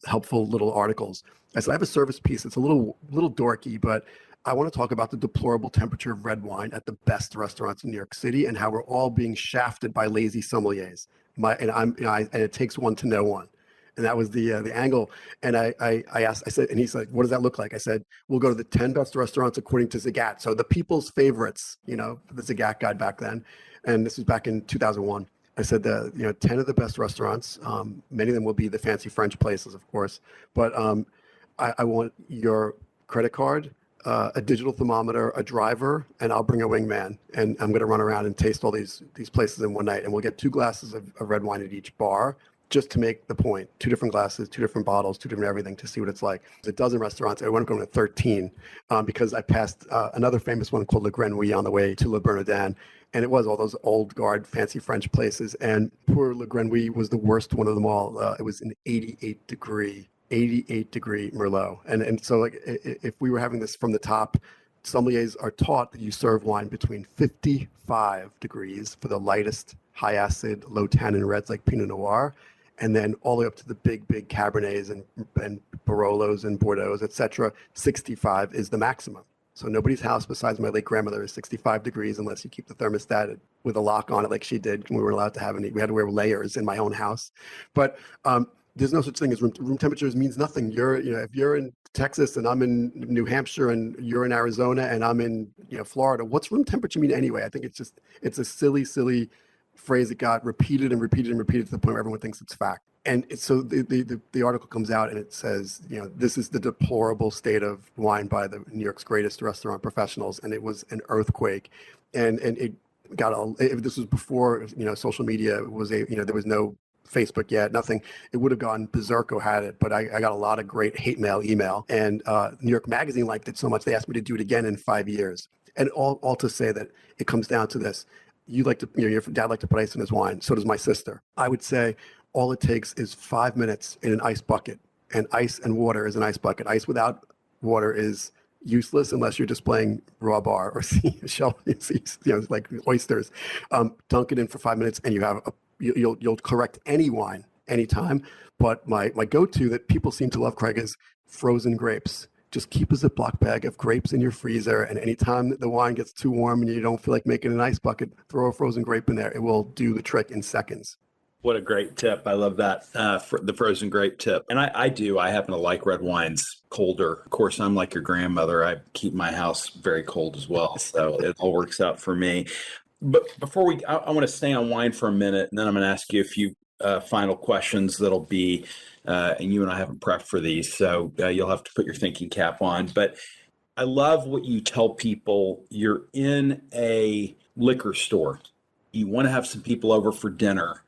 little articles. I said I have a service piece. It's a little dorky, but I want to talk about the deplorable temperature of red wine at the best restaurants in New York City and how we're all being shafted by lazy sommeliers. And it takes one to know one. And that was the angle. And I asked, I said, and he's like, what does that look like? I said, we'll go to the 10 best restaurants according to Zagat. So the people's favorites, the Zagat guide back then. And this was back in 2001. I said 10 of the best restaurants. Many of them will be the fancy French places, of course. But I want your credit card, a digital thermometer, a driver, and I'll bring a wingman. And I'm going to run around and taste all these places in one night. And we'll get 2 glasses of red wine at each bar just to make the point. 2 different glasses, 2 different bottles, 2 different everything to see what it's like. There's a dozen restaurants. I went going to 13 because I passed another famous one called Le Grenouille on the way to Le Bernardin. And it was all those old guard, fancy French places. And poor Le Grenouille was the worst one of them all. It was an 88 degree Merlot. And so like if we were having this from the top, sommeliers are taught that you serve wine between 55 degrees for the lightest, high acid, low tannin reds like Pinot Noir, and then all the way up to the big Cabernets and Barolos and Bordeaux, etc. 65 is the maximum. So nobody's house besides my late grandmother is 65 degrees unless you keep the thermostat with a lock on it like she did. We weren't allowed to have any. We had to wear layers in my own house. But there's no such thing as room temperatures means nothing. If you're in Texas and I'm in New Hampshire and you're in Arizona and I'm in Florida, what's room temperature mean anyway? I think it's a silly phrase that got repeated and repeated and repeated to the point where everyone thinks it's fact. And so the article comes out and it says, this is the deplorable state of wine by the New York's greatest restaurant professionals, and it was an earthquake, and it this was before social media was there was no Facebook yet, nothing. It would have gone berserko had it, but I got a lot of great hate email, and New York Magazine liked it so much they asked me to do it again in 5 years. And all to say that it comes down to this: you like to, your dad liked to put ice in his wine, so does my sister. I would say all it takes is 5 minutes in an ice bucket, and ice and water is an ice bucket. Ice without water is useless unless you're displaying raw bar or shell, like oysters. Dunk it in for 5 minutes, and you have you'll correct any wine anytime. But my go-to that people seem to love, Craig, is frozen grapes. Just keep a Ziploc bag of grapes in your freezer, and anytime the wine gets too warm and you don't feel like making an ice bucket, throw a frozen grape in there. It will do the trick in seconds. What a great tip. I love that, the frozen grape tip. And I do. I happen to like red wines colder. Of course, I'm like your grandmother. I keep my house very cold as well. So it all works out for me. But before I want to stay on wine for a minute, and then I'm going to ask you a few final questions that'll be, and you and I haven't prepped for these, so you'll have to put your thinking cap on. But I love what you tell people. You're in a liquor store. You want to have some people over for dinner.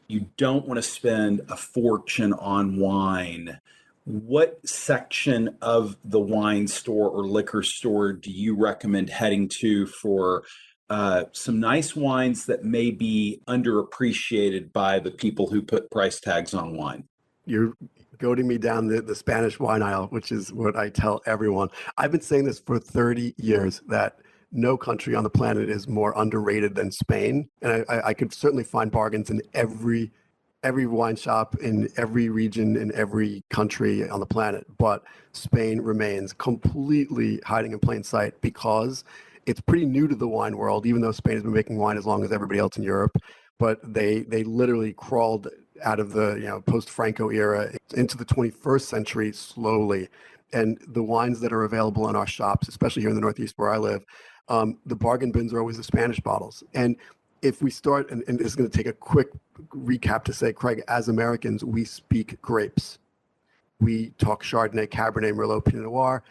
You don't want to spend a fortune on wine. What section of the wine store or liquor store do you recommend heading to for some nice wines that may be underappreciated by the people who put price tags on wine? You're goading me down the Spanish wine aisle, which is what I tell everyone. I've been saying this for 30 years that no country on the planet is more underrated than Spain. And I could certainly find bargains in every wine shop in every region in every country on the planet. But Spain remains completely hiding in plain sight because it's pretty new to the wine world, even though Spain has been making wine as long as everybody else in Europe. But they literally crawled out of the post-Franco era into the 21st century slowly. And the wines that are available in our shops, especially here in the Northeast where I live, the bargain bins are always the Spanish bottles. And if we start, and this is going to take a quick recap to say, Craig, as Americans, we speak grapes. We talk Chardonnay, Cabernet, Merlot, Pinot Noir.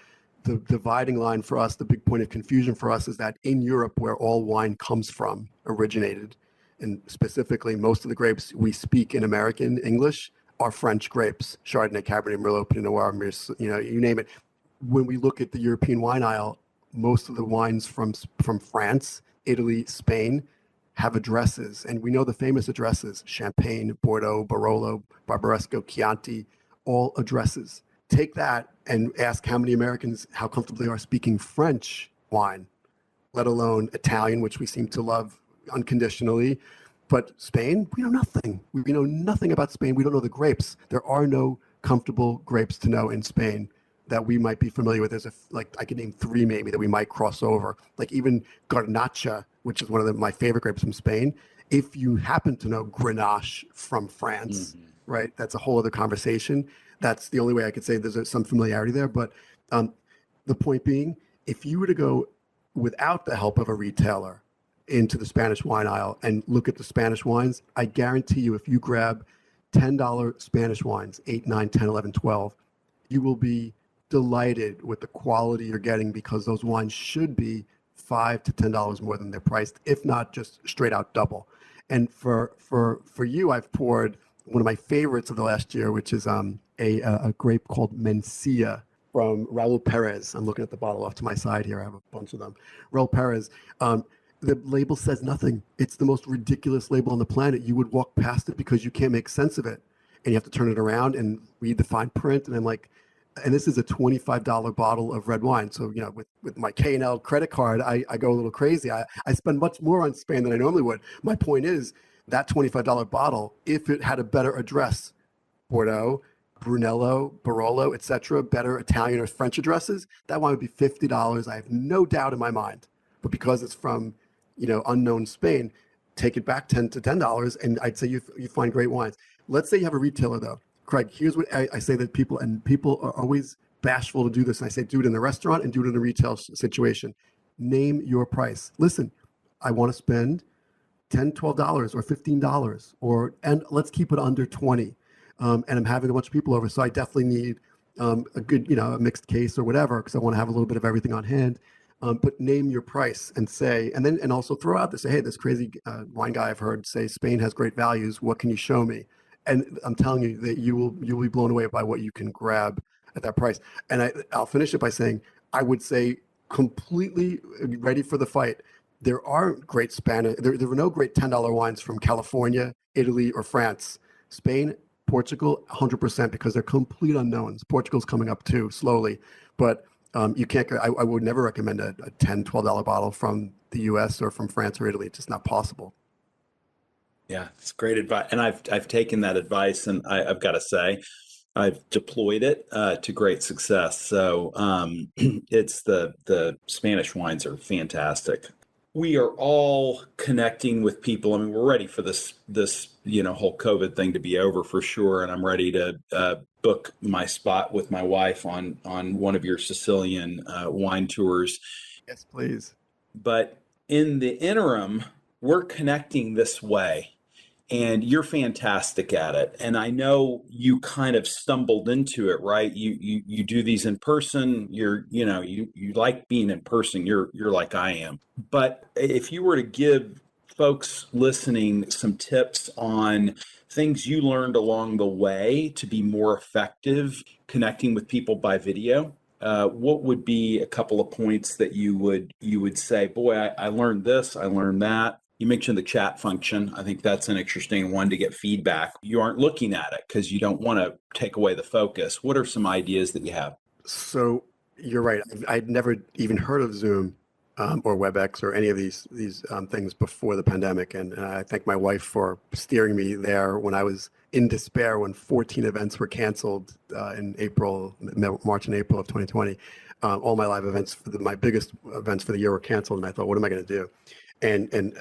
The dividing line for us, the big point of confusion for us is that in Europe, where all wine comes from, originated, and specifically most of the grapes we speak in American English are French grapes, Chardonnay, Cabernet, Merlot, Pinot Noir, you name it. When we look at the European wine aisle, most of the wines from France, Italy, Spain have addresses, and we know the famous addresses: Champagne, Bordeaux, Barolo, Barbaresco, Chianti, all addresses. Take that and ask how many Americans, how comfortable they are speaking French wine, let alone Italian, which we seem to love unconditionally. But Spain, we know nothing. We know nothing about Spain. We don't know the grapes. There are no comfortable grapes to know in Spain that we might be familiar with. There's I could name three maybe that we might cross over. Like even Garnacha, which is one of my favorite grapes from Spain. If you happen to know Grenache from France, right? That's a whole other conversation. That's the only way I could say there's some familiarity there. But the point being, if you were to go without the help of a retailer into the Spanish wine aisle and look at the Spanish wines, I guarantee you, if you grab $10 Spanish wines, 8, 9, 10, 11, 12, you will be delighted with the quality you're getting, because those wines should be $5 to $10 more than they're priced, if not just straight out double. And for you, I've poured one of my favorites of the last year, which is a grape called Mencia from Raul Perez. I'm looking at the bottle off to my side here. I have a bunch of them. Raul Perez. The label says nothing. It's the most ridiculous label on the planet. You would walk past it because you can't make sense of it, and you have to turn it around and read the fine print. And I'm like, and this is a $25 bottle of red wine. So, with my K&L credit card, I go a little crazy. I spend much more on Spain than I normally would. My point is that $25 bottle, if it had a better address, Bordeaux, Brunello, Barolo, etc., better Italian or French addresses, that wine would be $50. I have no doubt in my mind. But because it's from, unknown Spain, take it back $10 to $10, and I'd say you find great wines. Let's say you have a retailer, though. Craig, here's what I say that people are always bashful to do this. And I say, do it in the restaurant and do it in a retail situation. Name your price. Listen, I want to spend $10, $12 or $15, and let's keep it under 20. And I'm having a bunch of people over, so I definitely need a good, a mixed case or whatever, because I want to have a little bit of everything on hand. But name your price and say, and also throw out this, say, hey, this crazy wine guy I've heard say Spain has great values. What can you show me? And I'm telling you that you'll be blown away by what you can grab at that price. And I'll finish it by saying, I would say, completely ready for the fight. There are great Spanish. There were no great $10 wines from California, Italy, or France. Spain, Portugal, 100%, because they're complete unknowns. Portugal's coming up too, slowly, but you can't. I would never recommend a $10, $12 bottle from the U.S. or from France or Italy. It's just not possible. Yeah, it's great advice, and I've taken that advice, and I've got to say, I've deployed it to great success. So it's the Spanish wines are fantastic. We are all connecting with people. I mean, we're ready for this whole COVID thing to be over for sure, and I'm ready to book my spot with my wife on one of your Sicilian wine tours. Yes, please. But in the interim, we're connecting this way, and you're fantastic at it. And I know you kind of stumbled into it, right? You do these in person. You like being in person. You're like I am. But if you were to give folks listening some tips on things you learned along the way to be more effective connecting with people by video, what would be a couple of points that you would say, boy, I learned this, I learned that. You mentioned the chat function. I think that's an interesting one to get feedback. You aren't looking at it because you don't want to take away the focus. What are some ideas that you have? So you're right. I'd never even heard of Zoom or WebEx or any of these things before the pandemic, and I thank my wife for steering me there when I was in despair when 14 events were canceled in March and April of 2020. All my live events, my biggest events for the year, were canceled, and I thought, what am I going to do? And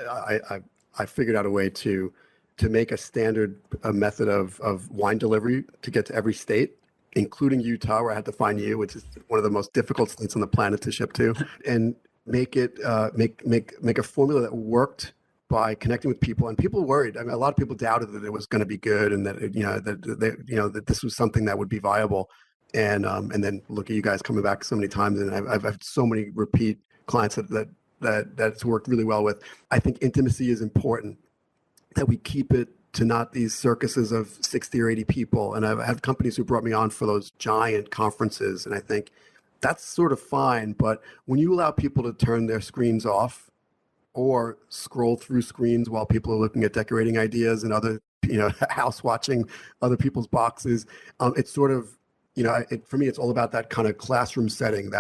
I figured out a way to make a standard method of wine delivery to get to every state, including Utah, where I had to find you, which is one of the most difficult states on the planet to ship to, and make it make a formula that worked by connecting with people. And people worried. I mean, a lot of people doubted that it was going to be good, and that that this was something that would be viable. And then look at you guys coming back so many times, and I've had so many repeat clients that's worked really well with. I think intimacy is important, that we keep it to not these circuses of 60 or 80 people. And I've had companies who brought me on for those giant conferences, and I think that's sort of fine. But when you allow people to turn their screens off or scroll through screens while people are looking at decorating ideas and other, house watching other people's boxes, it's sort of, for me, it's all about that kind of classroom setting,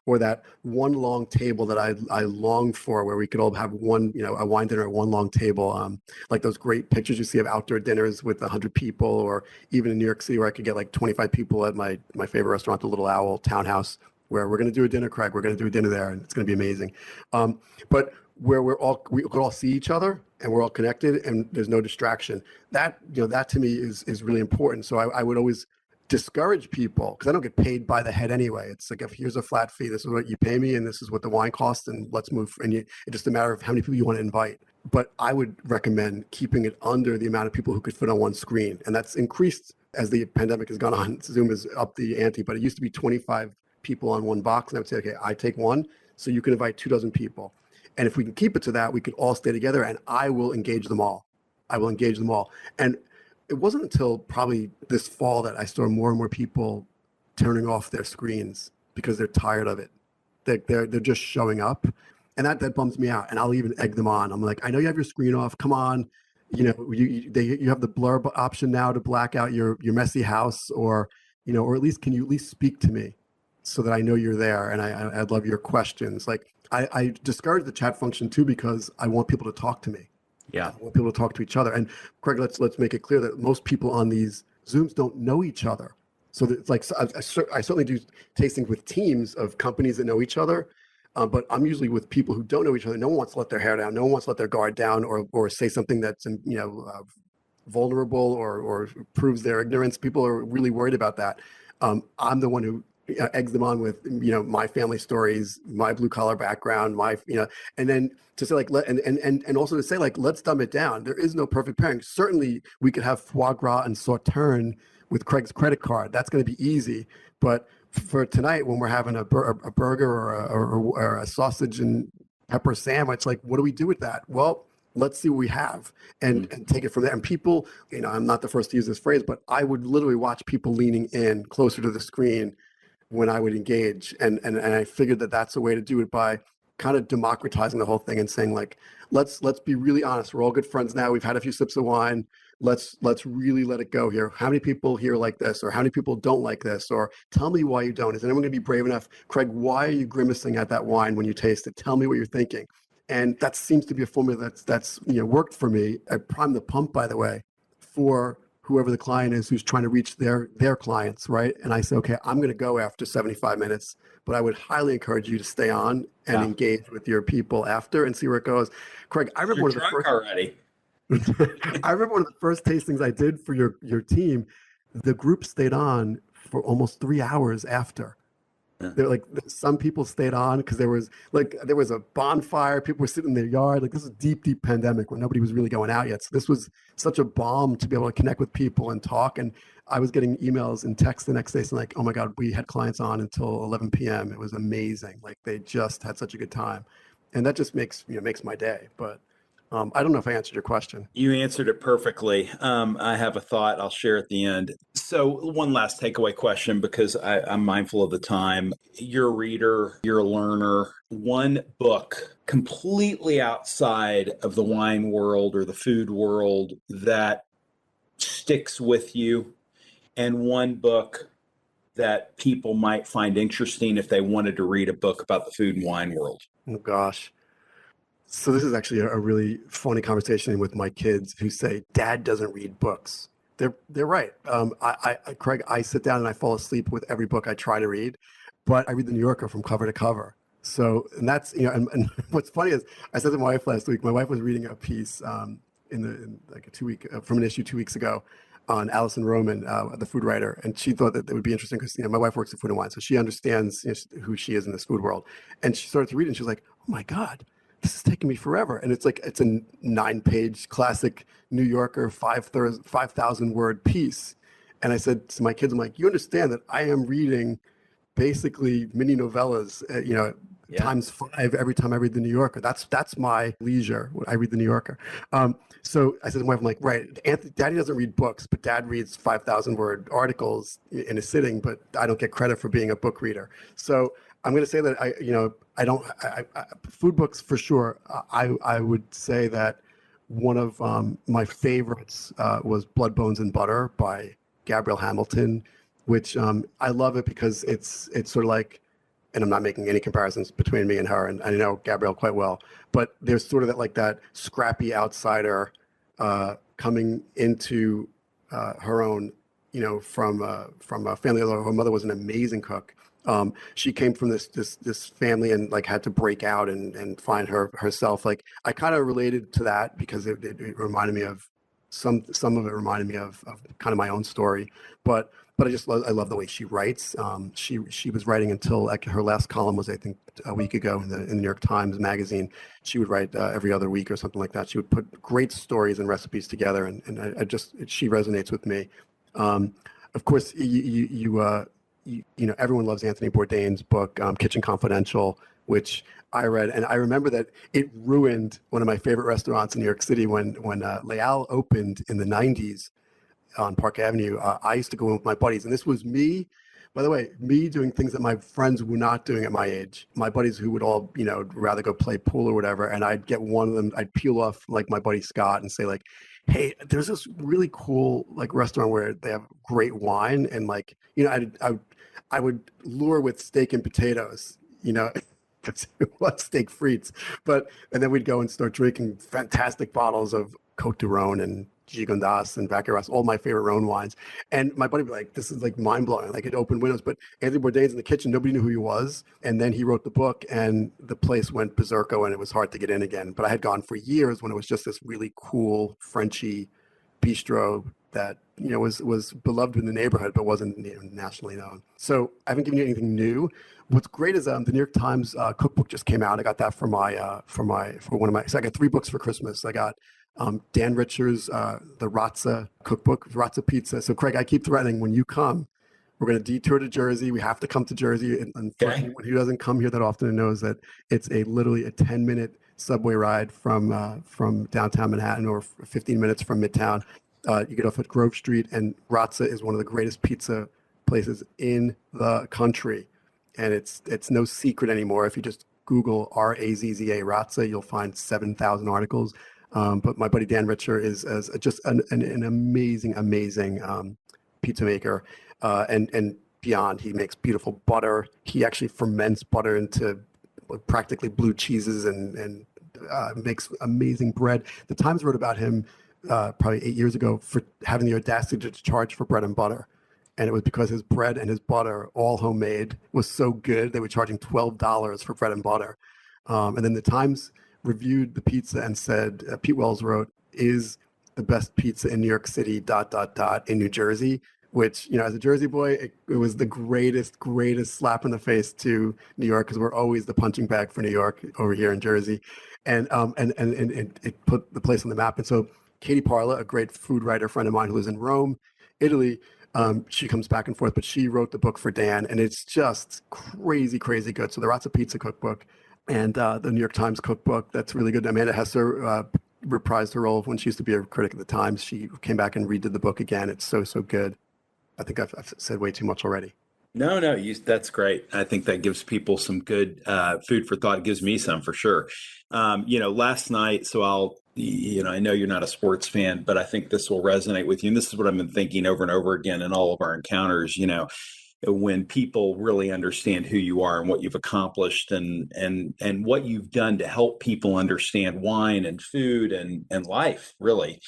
or that one long table that I long for, where we could all have one, a wine dinner at one long table, like those great pictures you see of outdoor dinners with 100 people, or even in New York City where I could get like 25 people at my favorite restaurant, the Little Owl Townhouse, where we're going to do a dinner, Craig. We're going to do a dinner there, and it's going to be amazing. But where we could all see each other and we're all connected and there's no distraction. That to me is really important. So I would always discourage people, because I don't get paid by the head anyway. It's like, if here's a flat fee, this is what you pay me, and this is what the wine costs, and let's move. And it's just a matter of how many people you want to invite. But I would recommend keeping it under the amount of people who could fit on one screen, and that's increased as the pandemic has gone on. Zoom has upped the ante, but it used to be 25 people on one box, and I would say, okay, I take one, so you can invite 24 people. And if we can keep it to that, we could all stay together, and I will engage them all. And it wasn't until probably this fall that I saw more and more people turning off their screens because they're tired of it. They're just showing up, and that bums me out. And I'll even egg them on. I'm like, I know you have your screen off. Come on, you have the blur option now to black out your messy house, or or at least can you at least speak to me so that I know you're there, and I'd love your questions. Like I discourage the chat function too, because I want people to talk to me. Yeah. I want people to talk to each other. And Craig, let's make it clear that most people on these Zooms don't know each other. So it's like, I certainly do tastings with teams of companies that know each other, but I'm usually with people who don't know each other. No one wants to let their hair down. No one wants to let their guard down, or say something that's vulnerable, or proves their ignorance. People are really worried about that. I'm the one who eggs them on with my family stories, my blue collar background, and then to say, like, and also to say, like, let's dumb it down. There is no perfect pairing. Certainly we could have foie gras and sauterne with Craig's credit card. That's going to be easy. But for tonight, when we're having a burger or a sausage and pepper sandwich, like, what do we do with that? Well, let's see what we have, and take it from there. And people, I'm not the first to use this phrase, but I would literally watch people leaning in closer to the screen when I would engage. And I figured that that's a way to do it, by kind of democratizing the whole thing and saying, like, let's be really honest. We're all good friends now. We've had a few sips of wine. Let's really let it go here. How many people here like this, or how many people don't like this, or tell me why you don't. Is anyone going to be brave enough? Craig, why are you grimacing at that wine when you taste it? Tell me what you're thinking. And that seems to be a formula that's worked for me. I prime the pump, by the way, for whoever the client is who's trying to reach their clients, right? And I say, okay, I'm going to go after 75 minutes, but I would highly encourage you to stay on and Yeah. engage with your people after and see where it goes. Craig, I remember You're one of the drunk first already. I remember one of the first tastings I did for your team. The group stayed on for almost 3 hours after. Yeah. They're like some people stayed on because there was a bonfire. People were sitting in their yard. Like this is deep pandemic when nobody was really going out yet. So this was such a balm to be able to connect with people and talk. And I was getting emails and texts the next day saying like, "Oh my God, we had clients on until 11 p.m. It was amazing. Like they just had such a good time," and that just makes my day. But I don't know if I answered your question. You answered it perfectly. I have a thought I'll share at the end. So, one last takeaway question because I'm mindful of the time. You're a reader, you're a learner. One book completely outside of the wine world or the food world that sticks with you, and one book that people might find interesting if they wanted to read a book about the food and wine world. Oh gosh. So this is actually a really funny conversation with my kids who say, "Dad doesn't read books." They're right. Craig, I sit down and I fall asleep with every book I try to read, but I read the New Yorker from cover to cover. So, and that's and what's funny is I said to my wife last week. My wife was reading a piece in like a 2 week from an issue 2 weeks ago on Alison Roman, the food writer, and she thought that it would be interesting because my wife works in food and wine, so she understands who she is in this food world. And she started to read, it and she was like, "Oh my God, this is taking me forever." And it's a 9-page classic New Yorker 5,000 word piece. And I said to my kids, I'm like, "You understand that I am reading basically mini novellas, Yeah. times 5 every time I read the New Yorker. That's my leisure when I read the New Yorker." So I said to my wife, I'm like, "Right, Daddy doesn't read books, but Dad reads 5,000 word articles in a sitting, but I don't get credit for being a book reader." So I'm going to say that I don't food books for sure. I would say that one of my favorites was Blood, Bones, and Butter by Gabrielle Hamilton, which I love it because it's sort of like, and I'm not making any comparisons between me and her, and I know Gabrielle quite well, but there's sort of that scrappy outsider coming into her own, from a family. Although her mother was an amazing cook, she came from this family and like had to break out and find herself. Like I kind of related to that because it reminded me of some of it reminded me of kind of my own story, but I love the way she writes. She was writing until like, her last column was, I think, a week ago in the New York Times Magazine. She would write every other week or something like that. She would put great stories and recipes together, and she resonates with me. Of course, everyone loves Anthony Bourdain's book, Kitchen Confidential, which I read, and I remember that it ruined one of my favorite restaurants in New York City when Leal opened in the '90s on Park Avenue. I used to go in with my buddies, and this was me. By the way, me doing things that my friends were not doing at my age. My buddies who would all, rather go play pool or whatever, and I'd get one of them. I'd peel off like my buddy Scott and say like, "Hey, there's this really cool like restaurant where they have great wine," and like, I would lure with steak and potatoes, because it was steak frites, and then we'd go and start drinking fantastic bottles of Cote de Rhone and Gigondas and Baccarat, all my favorite Rhone wines. And my buddy would be like, "This is like mind blowing." Like it opened windows, but Anthony Bourdain's in the kitchen. Nobody knew who he was. And then he wrote the book and the place went berserko and it was hard to get in again. But I had gone for years when it was just this really cool Frenchy bistro that, was beloved in the neighborhood, but wasn't nationally known. So I haven't given you anything new. What's great is the New York Times cookbook just came out. I got that for one of my. So I got 3 books for Christmas. I got Dan Richer's the Razza cookbook, Razza Pizza. So Craig, I keep threatening when you come, we're going to detour to Jersey. We have to come to Jersey. And for Okay. anyone who doesn't come here that often and knows that it's literally a 10-minute subway ride from downtown Manhattan or 15 minutes from Midtown. You get off at Grove Street, and Razza is one of the greatest pizza places in the country. And it's no secret anymore. If you just Google Razza Razza, you'll find 7,000 articles. But my buddy Dan Richer is just an amazing pizza maker, and beyond. He makes beautiful butter. He actually ferments butter into practically blue cheeses and makes amazing bread. The Times wrote about him probably 8 years ago for having the audacity to charge for bread and butter. And it was because his bread and his butter, all homemade, was so good. They were charging $12 for bread and butter. And then the Times reviewed the pizza and said, Pete Wells wrote, is the best pizza in New York City, ... in New Jersey, which, as a Jersey boy, it was the greatest slap in the face to New York, because we're always the punching bag for New York over here in Jersey. And it put the place on the map. And so Katie Parla, a great food writer friend of mine who lives in Rome, Italy, she comes back and forth, but she wrote the book for Dan, and it's just crazy good. So the Razza Pizza cookbook and the New York Times cookbook, that's really good. Amanda Hesser reprised her role when she used to be a critic at the Times. She came back and redid the book again. It's so good. I think I've said way too much already. No, that's great. I think that gives people some good food for thought. It gives me some for sure. Last night, so I know you're not a sports fan, but I think this will resonate with you. And this is what I've been thinking over and over again in all of our encounters, when people really understand who you are and what you've accomplished and what you've done to help people understand wine and food and life, really,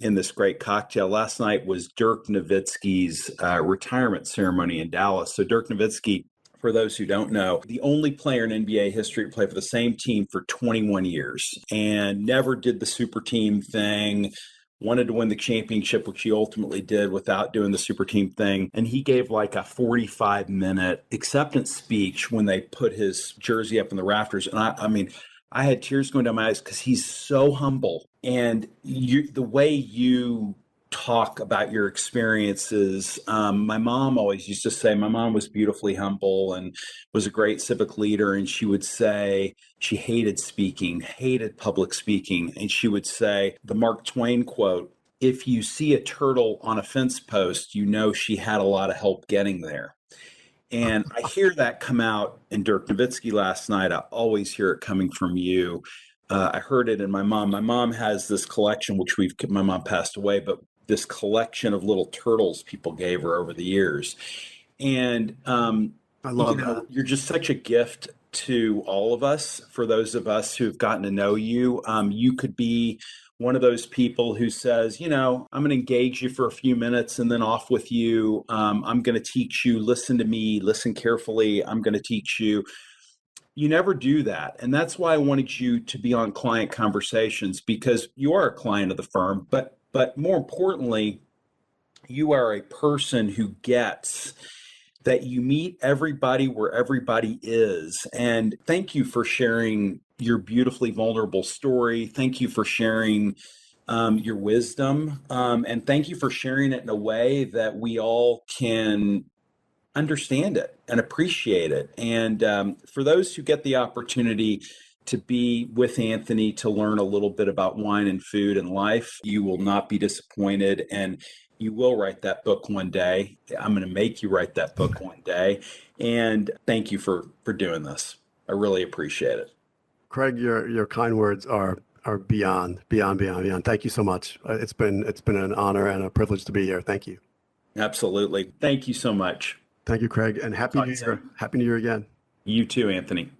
in this great cocktail. Last night was Dirk Nowitzki's retirement ceremony in Dallas. So Dirk Nowitzki, for those who don't know, the only player in NBA history to play for the same team for 21 years and never did the super team thing. Wanted to win the championship, which he ultimately did without doing the super team thing. And he gave like a 45-minute acceptance speech when they put his jersey up in the rafters. And I had tears going down my eyes because he's so humble. And the way you talk about your experiences, my mom always used to say, my mom was beautifully humble and was a great civic leader. And she would say she hated speaking, hated public speaking. And she would say the Mark Twain quote, if you see a turtle on a fence post, she had a lot of help getting there. And I hear that come out in Dirk Nowitzki last night. I always hear it coming from you. I heard it in my mom. My mom has this collection, which my mom passed away, but this collection of little turtles people gave her over the years. And I love that. You're just such a gift to all of us. For those of us who've gotten to know you, you could be one of those people who says, I'm going to engage you for a few minutes and then off with you. I'm going to teach you, listen to me, listen carefully. I'm going to teach you. You never do that. And that's why I wanted you to be on Client Conversations, because you are a client of the firm, but more importantly, you are a person who gets that you meet everybody where everybody is. And thank you for sharing your beautifully vulnerable story. Thank you for sharing your wisdom. And thank you for sharing it in a way that we all can understand it and appreciate it. And for those who get the opportunity to be with Anthony to learn a little bit about wine and food and life, you will not be disappointed. And you will write that book one day. I'm going to make you write that book one day. And thank you for doing this. I really appreciate it. Craig, your kind words are beyond. Thank you so much. It's been an honor and a privilege to be here. Thank you. Absolutely. Thank you so much. Thank you, Craig. And Happy New Year. Happy New Year again. You too, Anthony.